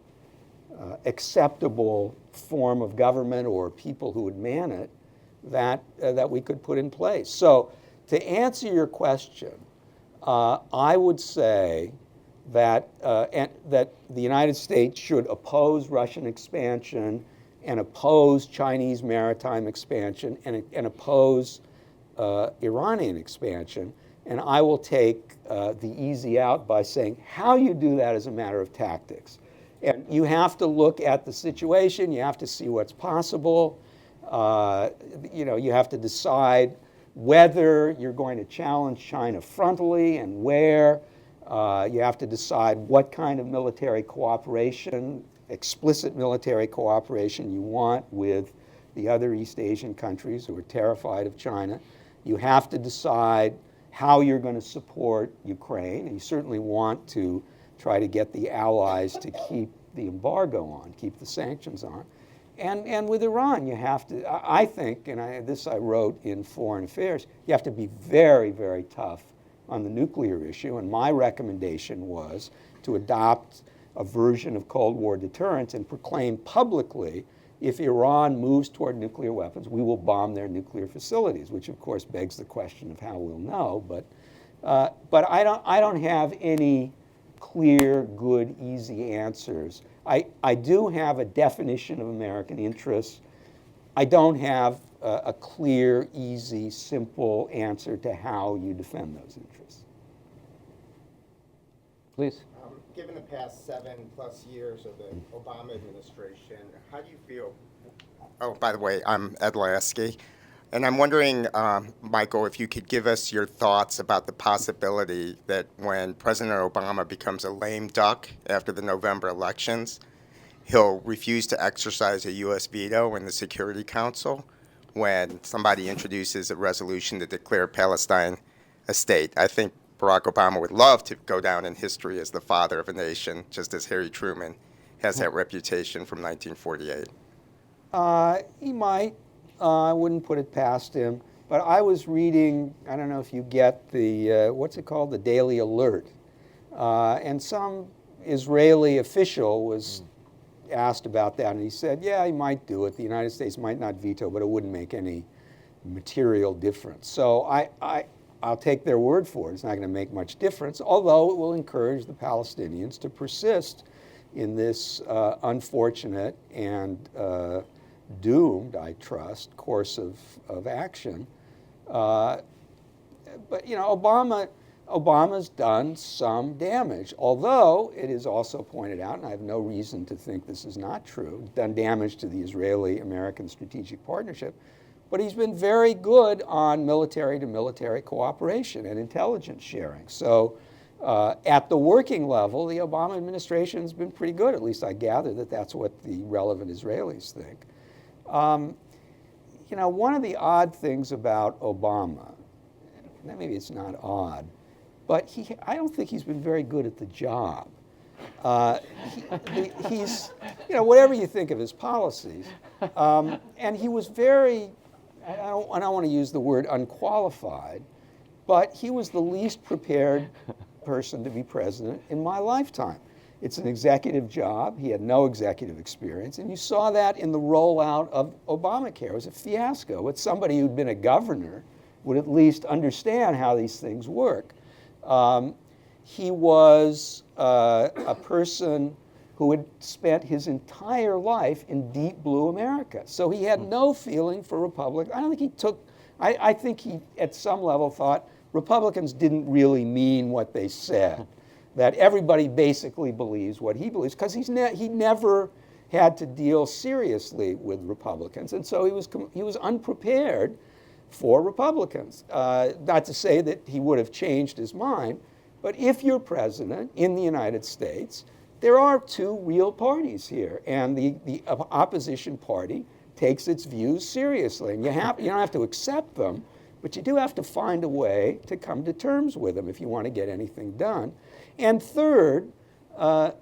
acceptable form of government or people who would man it that we could put in place. So to answer your question, I would say that that the United States should oppose Russian expansion and oppose Chinese maritime expansion and oppose Iranian expansion. And I will take the easy out by saying how you do that is a matter of tactics. And you have to look at the situation. You have to see what's possible. You have to decide whether you're going to challenge China frontally and where. You have to decide what kind of military cooperation, explicit military cooperation you want with the other East Asian countries who are terrified of China. You have to decide how you're going to support Ukraine, and you certainly want to try to get the allies to keep the embargo on, keep the sanctions on. And with Iran, you have to, I think, and this I wrote in Foreign Affairs, you have to be very, very tough on the nuclear issue, and my recommendation was to adopt a version of Cold War deterrence and proclaim publicly, if Iran moves toward nuclear weapons, we will bomb their nuclear facilities, which of course begs the question of how we'll know. But I don't have any clear, good, easy answers. I do have a definition of American interests. I don't have a clear, easy, simple answer to how you defend those interests. Please. Given the past 7+ years of the Obama administration, how do you feel? Oh, by the way, I'm Ed Lasky. And I'm wondering, Michael, if you could give us your thoughts about the possibility that when President Obama becomes a lame duck after the November elections, he'll refuse to exercise a U.S. veto in the Security Council when somebody introduces a resolution to declare Palestine a state. I think Barack Obama would love to go down in history as the father of a nation, just as Harry Truman has that reputation from 1948. He might. I wouldn't put it past him. But I was reading, I don't know if you get the, what's it called, the Daily Alert. And some Israeli official was asked about that, and he said, yeah, he might do it. The United States might not veto, but it wouldn't make any material difference. So I'll take their word for it. It's not going to make much difference, although it will encourage the Palestinians to persist in this unfortunate and doomed, I trust, course of action. But Obama's done some damage, although it is also pointed out, and I have no reason to think this is not true, done damage to the Israeli-American strategic partnership, but he's been very good on military-to-military cooperation and intelligence sharing. So at the working level, the Obama administration has been pretty good. At least I gather that that's what the relevant Israelis think. One of the odd things about Obama, maybe it's not odd, but I don't think he's been very good at the job. He's, whatever you think of his policies, and he was very, I don't want to use the word unqualified, but he was the least prepared person to be president in my lifetime. It's an executive job. He had no executive experience. And you saw that in the rollout of Obamacare. It was a fiasco. With somebody who'd been a governor would at least understand how these things work. He was a person who had spent his entire life in deep blue America. So he had no feeling for Republicans. I don't think he took, I think he at some level thought Republicans didn't really mean what they said. That everybody basically believes what he believes, because he never had to deal seriously with Republicans, and so he was unprepared for Republicans. Not to say that he would have changed his mind, but if you're president in the United States, there are two real parties here, and the opposition party takes its views seriously, and you don't have to accept them, but you do have to find a way to come to terms with them if you want to get anything done. And third, the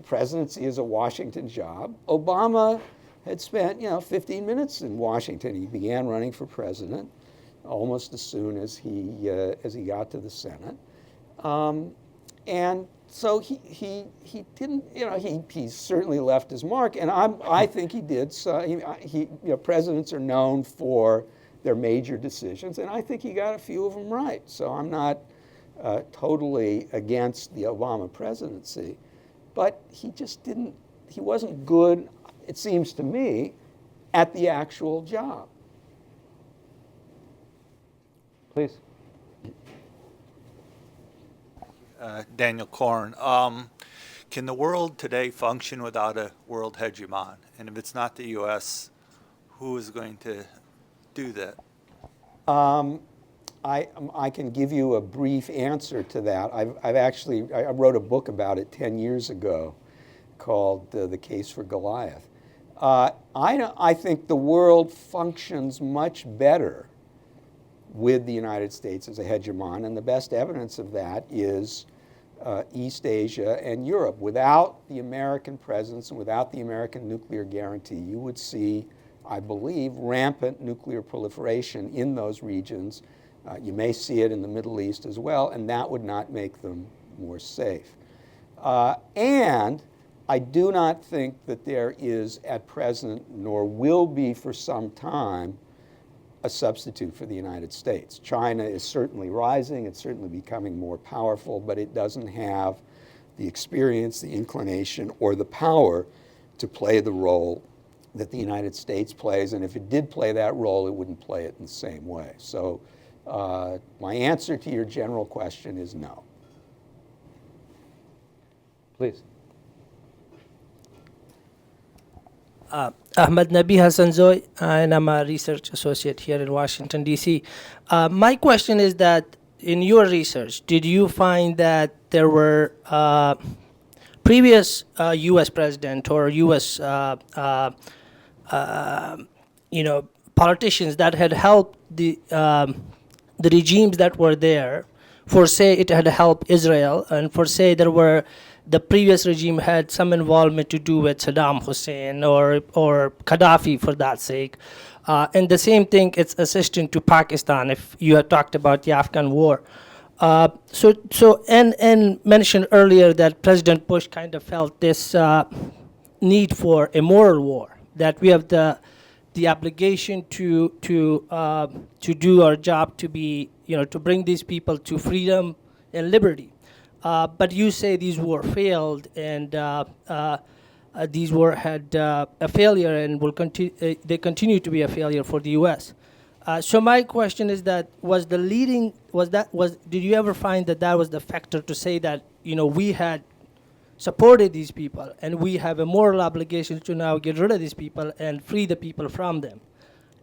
presidency is a Washington job. Obama had spent 15 minutes in Washington. He began running for president almost as soon as he got to the Senate, and so he didn't, he certainly left his mark, and I think he did. So presidents are known for their major decisions, and I think he got a few of them right. So I'm not totally against the Obama presidency, but he wasn't good, it seems to me, at the actual job. Please. Daniel Korn. Can the world today function without a world hegemon? And if it's not the U.S., who is going to do that? I can give you a brief answer to that. I wrote a book about it 10 years ago called The Case For Goliath. I think the world functions much better with the United States as a hegemon, and the best evidence of that is East Asia and Europe. Without the American presence and without the American nuclear guarantee, you would see, I believe, rampant nuclear proliferation in those regions. You may see it in the Middle East as well, and that would not make them more safe. And I do not think that there is at present, nor will be for some time, a substitute for the United States. China is certainly rising, it's certainly becoming more powerful, but it doesn't have the experience, the inclination, or the power to play the role that the United States plays, and if it did play that role, it wouldn't play it in the same way. So my answer to your general question is no. Please. Ahmed Nabi Hassanzoy, and I'm a research associate here in Washington, D.C. My question is that in your research, did you find that there were previous U.S. president or U.S. Politicians that had helped the regimes that were there, for say it had helped Israel, and for say the previous regime had some involvement to do with Saddam Hussein or Gaddafi for that sake. And the same thing, it's assistant to Pakistan, if you had talked about the Afghan war. And mentioned earlier that President Bush kind of felt this need for a moral war, that we have the obligation to do our job, to be, to bring these people to freedom and liberty. But you say these war failed, and these war had a failure and will continue. They continue to be a failure for the U.S. So my question is that did you ever find that was the factor to say that we had supported these people and we have a moral obligation to now get rid of these people and free the people from them?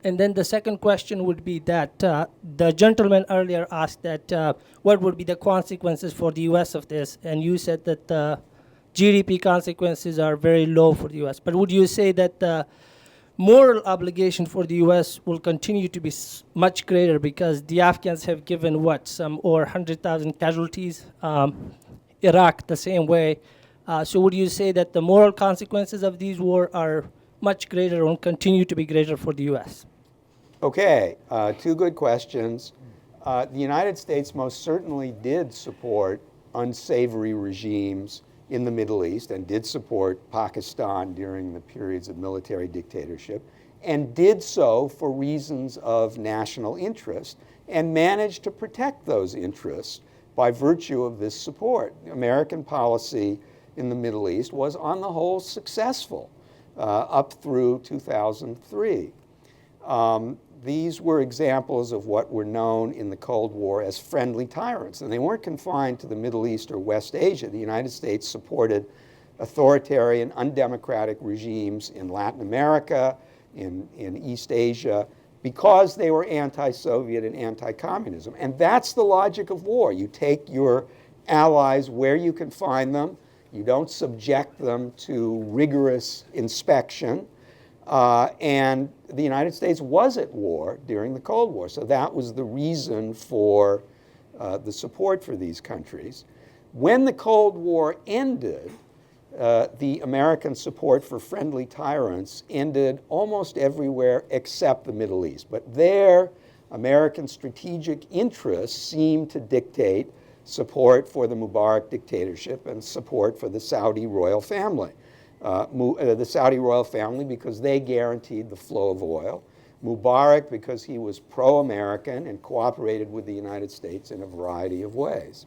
And then the second question would be that the gentleman earlier asked that what would be the consequences for the U.S. of this, and you said that the GDP consequences are very low for the U.S. But would you say that the moral obligation for the U.S. will continue to be much greater because the Afghans have given some over 100,000 casualties, Iraq the same way. So would you say that the moral consequences of these wars are much greater and continue to be greater for the U.S.? Okay, two good questions. The United States most certainly did support unsavory regimes in the Middle East and did support Pakistan during the periods of military dictatorship, and did so for reasons of national interest and managed to protect those interests by virtue of this support. American policy in the Middle East was on the whole successful up through 2003. These were examples of what were known in the Cold War as friendly tyrants, and they weren't confined to the Middle East or West Asia. The United States supported authoritarian, undemocratic regimes in Latin America, in East Asia, because they were anti-Soviet and anti-communism. And that's the logic of war. You take your allies where you can find them. You don't subject them to rigorous inspection. And the United States was at war during the Cold War. So that was the reason for the support for these countries. When the Cold War ended, the American support for friendly tyrants ended almost everywhere except the Middle East. But there, American strategic interests seemed to dictate support for the Mubarak dictatorship and support for the Saudi royal family. The Saudi royal family because they guaranteed the flow of oil. Mubarak because he was pro-American and cooperated with the United States in a variety of ways.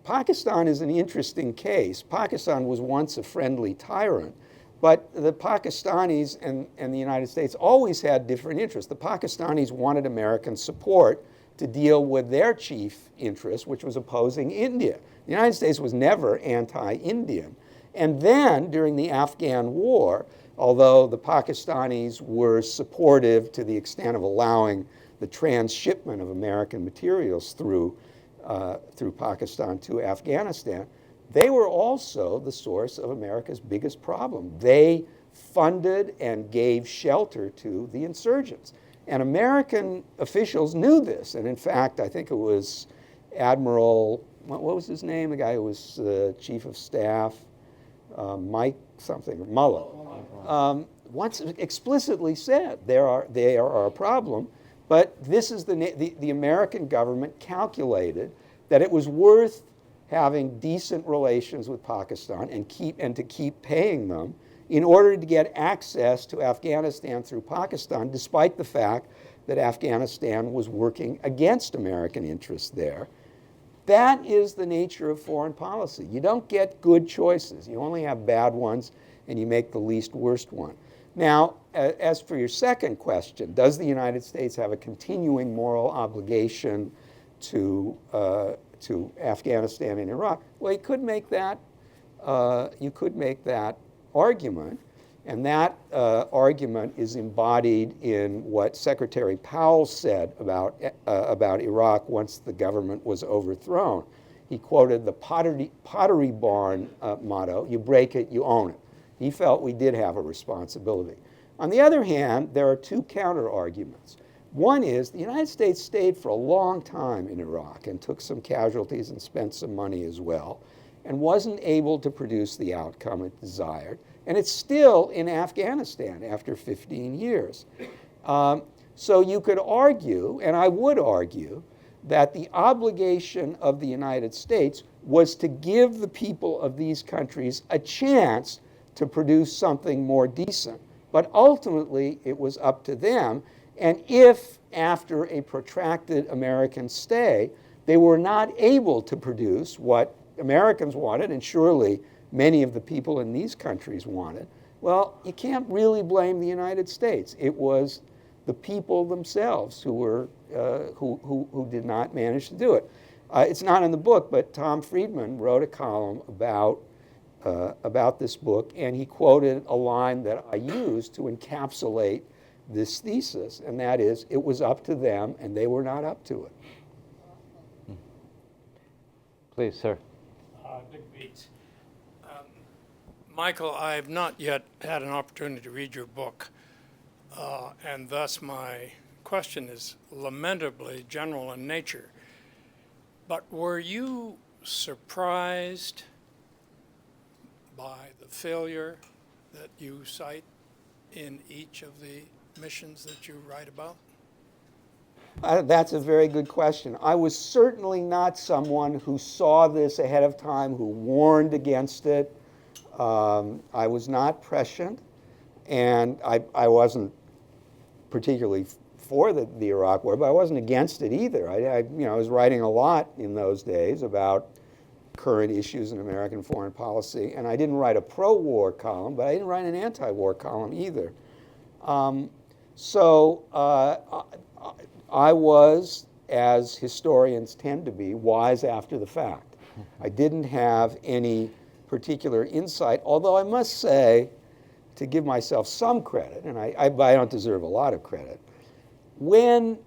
Pakistan is an interesting case. Pakistan was once a friendly tyrant, but the Pakistanis and the United States always had different interests. The Pakistanis wanted American support to deal with their chief interest, which was opposing India. The United States was never anti-Indian. And then, during the Afghan war, although the Pakistanis were supportive to the extent of allowing the transshipment of American materials through Pakistan to Afghanistan, they were also the source of America's biggest problem. They funded and gave shelter to the insurgents. And American officials knew this. And in fact, I think it was Admiral, what was his name? The guy who was chief of staff, Mike something, Mullen, once explicitly said they are a problem. But this is the American government calculated that it was worth having decent relations with Pakistan and to keep paying them in order to get access to Afghanistan through Pakistan, despite the fact that Afghanistan was working against American interests there. That is the nature of foreign policy. You don't get good choices. You only have bad ones, and you make the least worst one. Now, as for your second question, does the United States have a continuing moral obligation to Afghanistan and Iraq? Well, you could make that argument, and that argument is embodied in what Secretary Powell said about Iraq once the government was overthrown. He quoted the Pottery Barn motto: "You break it, you own it." He felt we did have a responsibility. On the other hand, there are two counter-arguments. One is the United States stayed for a long time in Iraq and took some casualties and spent some money as well, and wasn't able to produce the outcome it desired. And it's still in Afghanistan after 15 years. So you could argue, and I would argue, that the obligation of the United States was to give the people of these countries a chance to produce something more decent. But ultimately, it was up to them. And if, after a protracted American stay, they were not able to produce what Americans wanted, and surely many of the people in these countries wanted, well, you can't really blame the United States. It was the people themselves who did not manage to do it. It's not in the book, but Tom Friedman wrote a column about this book, and he quoted a line that I used to encapsulate this thesis, and that is, it was up to them, and they were not up to it. Please, sir. Dick Beats. Michael, I have not yet had an opportunity to read your book, and thus my question is lamentably general in nature. But were you surprised by the failure that you cite in each of the missions that you write about? That's a very good question. I was certainly not someone who saw this ahead of time, who warned against it. I was not prescient, and I wasn't particularly for the Iraq War, but I wasn't against it either. I was writing a lot in those days about current issues in American foreign policy, and I didn't write a pro-war column, but I didn't write an anti-war column either. I was, as historians tend to be, wise after the fact. I didn't have any particular insight, although I must say, to give myself some credit, and I don't deserve a lot of credit, when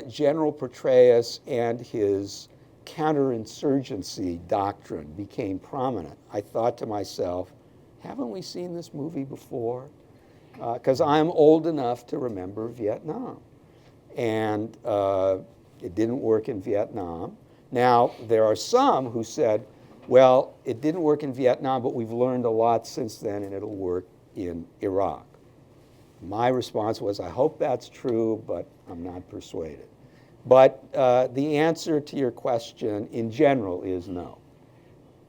General Petraeus and his counterinsurgency doctrine became prominent, I thought to myself, haven't we seen this movie before? Because I'm old enough to remember Vietnam. And it didn't work in Vietnam. Now, there are some who said, well, it didn't work in Vietnam, but we've learned a lot since then, and it'll work in Iraq. My response was, I hope that's true, but I'm not persuaded. But the answer to your question in general is no.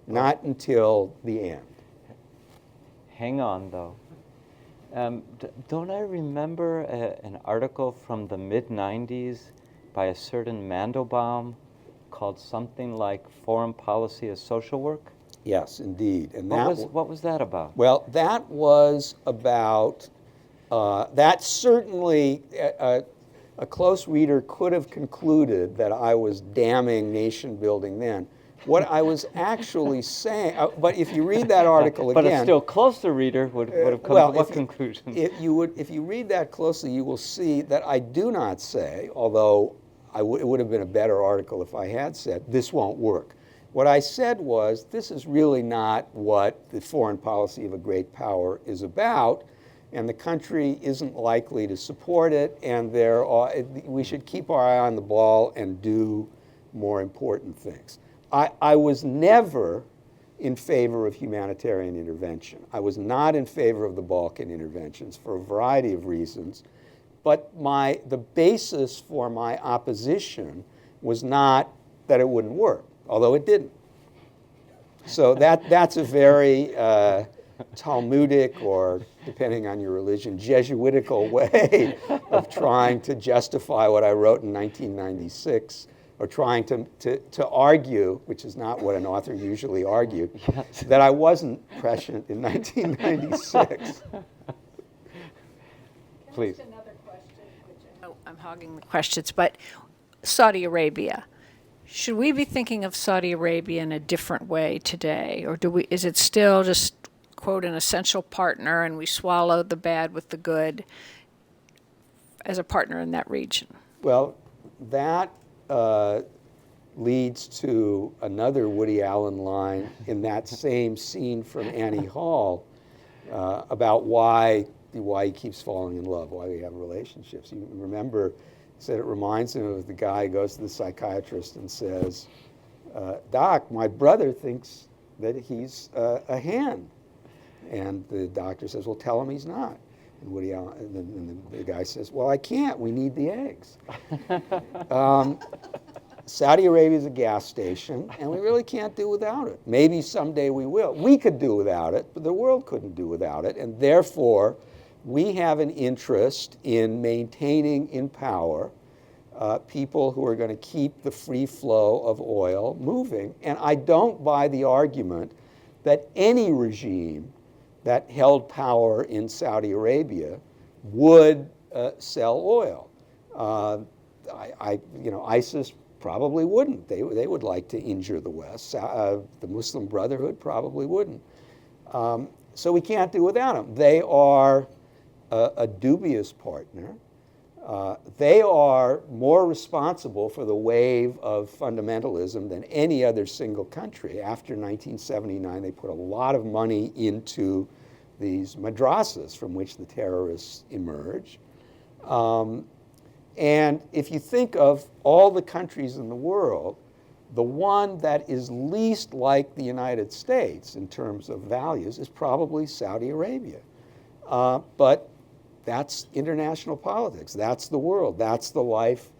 Not until the end. Hang on, though. Don't I remember an article from the mid-90s by a certain Mandelbaum called something like Foreign Policy as Social Work? Yes, indeed. And what was that about? Well, that was about, that certainly, a close reader could have concluded that I was damning nation building then. What I was actually saying, but if you read that article again. But a still closer reader would have come to what conclusion? If you read that closely, you will see that I do not say, although it would have been a better article if I had said, this won't work. What I said was, this is really not what the foreign policy of a great power is about, and the country isn't likely to support it, and we should keep our eye on the ball and do more important things. I was never in favor of humanitarian intervention. I was not in favor of the Balkan interventions for a variety of reasons, but the basis for my opposition was not that it wouldn't work, although it didn't. So that's a very Talmudic, or depending on your religion, Jesuitical way of trying to justify what I wrote in 1996, or trying to argue, which is not what an author usually argued, yes, that I wasn't prescient in 1996. Please. Another question, which I know I'm hogging the questions, but Saudi Arabia. Should we be thinking of Saudi Arabia in a different way today, or is it still just, quote, an essential partner, and we swallow the bad with the good as a partner in that region? Well, that leads to another Woody Allen line in that same scene from Annie Hall about why he keeps falling in love, why we have relationships. You remember, said it reminds him of the guy who goes to the psychiatrist and says, Doc, my brother thinks that he's a hen. And the doctor says, well, tell him he's not. And Woody Allen, and the guy says, well, I can't. We need the eggs. Saudi Arabia is a gas station, and we really can't do without it. Maybe someday we will. We could do without it, but the world couldn't do without it. And therefore, we have an interest in maintaining in power people who are going to keep the free flow of oil moving. And I don't buy the argument that any regime that held power in Saudi Arabia would sell oil. ISIS probably wouldn't. They would like to injure the West. The Muslim Brotherhood probably wouldn't. So we can't do without them. They are a dubious partner. They are more responsible for the wave of fundamentalism than any other single country. After 1979, they put a lot of money into these madrasas from which the terrorists emerge. And if you think of all the countries in the world, the one that is least like the United States in terms of values is probably Saudi Arabia. But that's international politics. That's the world. That's the life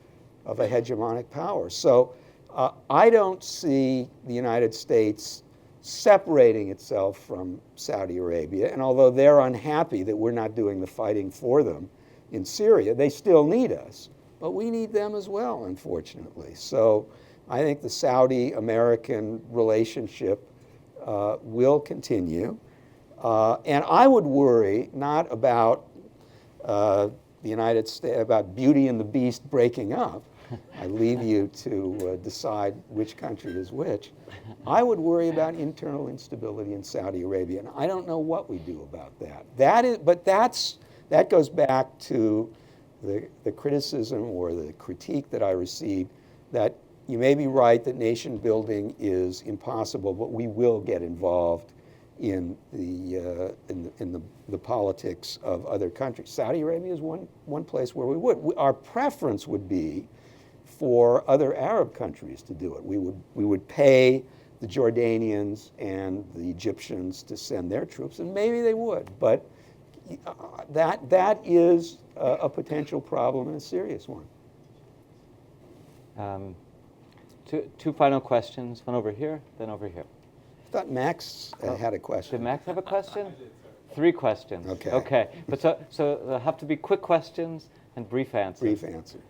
of a hegemonic power. So I don't see the United States separating itself from Saudi Arabia. And although they're unhappy that we're not doing the fighting for them in Syria, they still need us. But we need them as well, unfortunately. So I think the Saudi-American relationship will continue. And I would worry not about the United States, about Beauty and the Beast breaking up. I leave you to decide which country is which. I would worry about internal instability in Saudi Arabia, and I don't know what we do about that. That goes back to the criticism or the critique that I received that you may be right that nation building is impossible, but we will get involved in the politics of other countries. Saudi Arabia is one place where we would. Our preference would be for other Arab countries to do it. We would pay the Jordanians and the Egyptians to send their troops, and maybe they would. But that is a potential problem and a serious one. Two final questions. One over here, then over here. I thought Max had a question. Did Max have a question? 3 questions. Okay. Okay. But so they'll have to be quick questions and brief answers. Brief answers.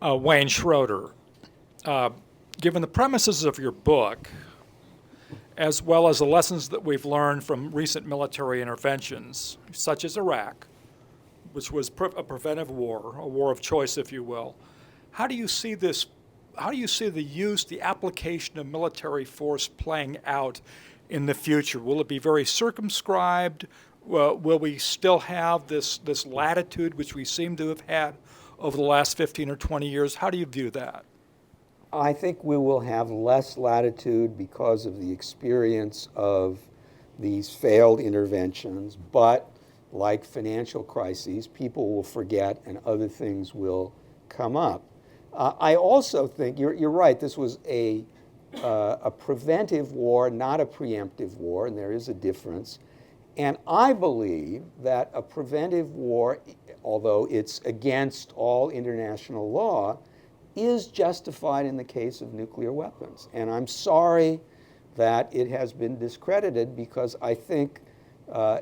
Wayne Schroeder, given the premises of your book, as well as the lessons that we've learned from recent military interventions, such as Iraq, which was a preventive war, a war of choice, if you will, how do you see this? How do you see the application of military force playing out in the future? Will it be very circumscribed? Will we still have this latitude which we seem to have had over the last 15 or 20 years? How do you view that? I think we will have less latitude because of the experience of these failed interventions, but like financial crises, people will forget and other things will come up. I also think, you're right, this was a preventive war, not a preemptive war, and there is a difference. And I believe that a preventive war, although it's against all international law, is justified in the case of nuclear weapons. And I'm sorry that it has been discredited because I think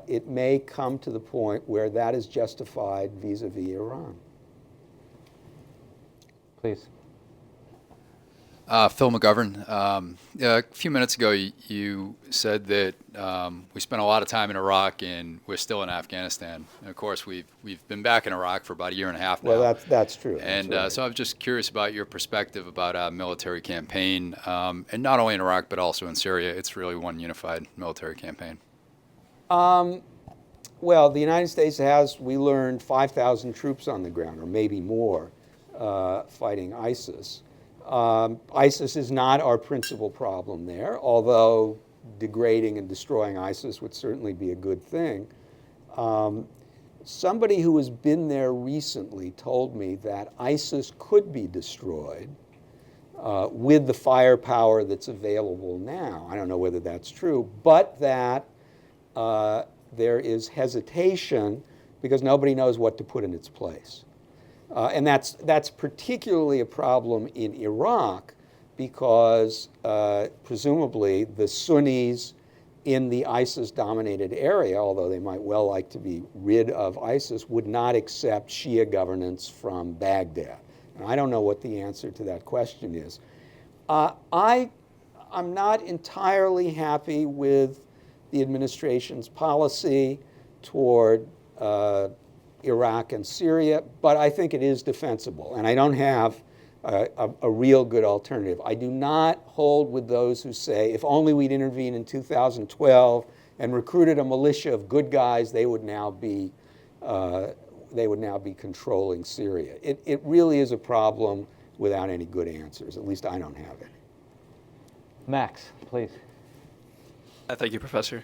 it may come to the point where that is justified vis-a-vis Iran. Please. Phil McGovern. A few minutes ago, you said that we spent a lot of time in Iraq and we're still in Afghanistan. And of course, we've been back in Iraq for about a year and a half now. Well, that's true. And that's right. so I'm just curious about your perspective about a military campaign, and not only in Iraq but also in Syria. It's really one unified military campaign. Well, the United States has, we learned, 5,000 troops on the ground, or maybe more, fighting ISIS. ISIS is not our principal problem there, although degrading and destroying ISIS would certainly be a good thing. Somebody who has been there recently told me that ISIS could be destroyed with the firepower that's available now. I don't know whether that's true, but that there is hesitation because nobody knows what to put in its place. And that's particularly a problem in Iraq because presumably the Sunnis in the ISIS-dominated area, although they might well like to be rid of ISIS, would not accept Shia governance from Baghdad. And I don't know what the answer to that question is. I'm not entirely happy with the administration's policy toward Iraq and Syria, but I think it is defensible, and I don't have a real good alternative. I do not hold with those who say if only we'd intervened in 2012 and recruited a militia of good guys, they would now be controlling Syria. It really is a problem without any good answers. At least I don't have any. Max, please. Thank you, Professor.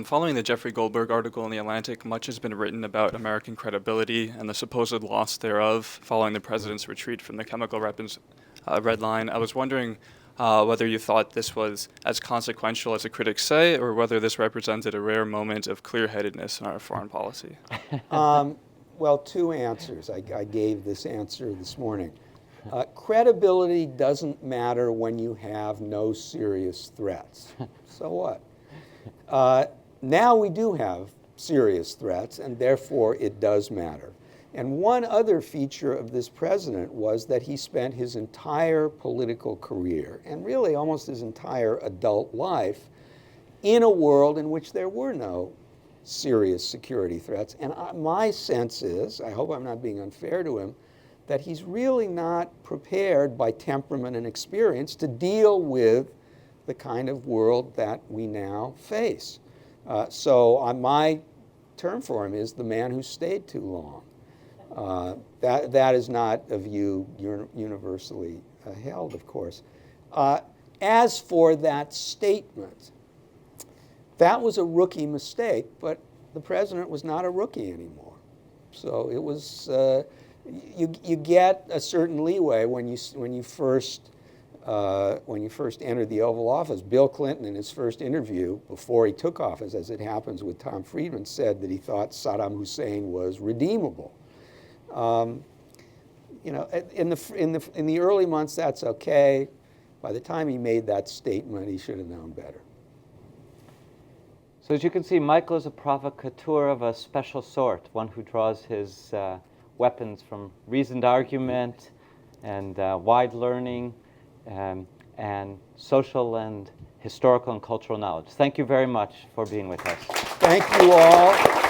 Following the Jeffrey Goldberg article in The Atlantic, much has been written about American credibility and the supposed loss thereof following the president's retreat from the chemical weapons red line. I was wondering whether you thought this was as consequential as the critics say, or whether this represented a rare moment of clear-headedness in our foreign policy. Well, 2 answers. I gave this answer this morning. Credibility doesn't matter when you have no serious threats. So what? Now we do have serious threats, and therefore it does matter. And one other feature of this president was that he spent his entire political career, and really almost his entire adult life, in a world in which there were no serious security threats. And my sense is, I hope I'm not being unfair to him, that he's really not prepared by temperament and experience to deal with the kind of world that we now face. So my term for him is the man who stayed too long. That is not a view universally held, of course. As for that statement, that was a rookie mistake, but the president was not a rookie anymore. So it was, you get a certain leeway when you first enter the Oval Office. Bill Clinton, in his first interview before he took office, as it happens with Tom Friedman, said that he thought Saddam Hussein was redeemable. You know, in the early months, that's okay. By the time he made that statement, he should have known better. So as you can see, Michael is a provocateur of a special sort, one who draws his weapons from reasoned argument and wide learning and social and historical and cultural knowledge. Thank you very much for being with us. Thank you all.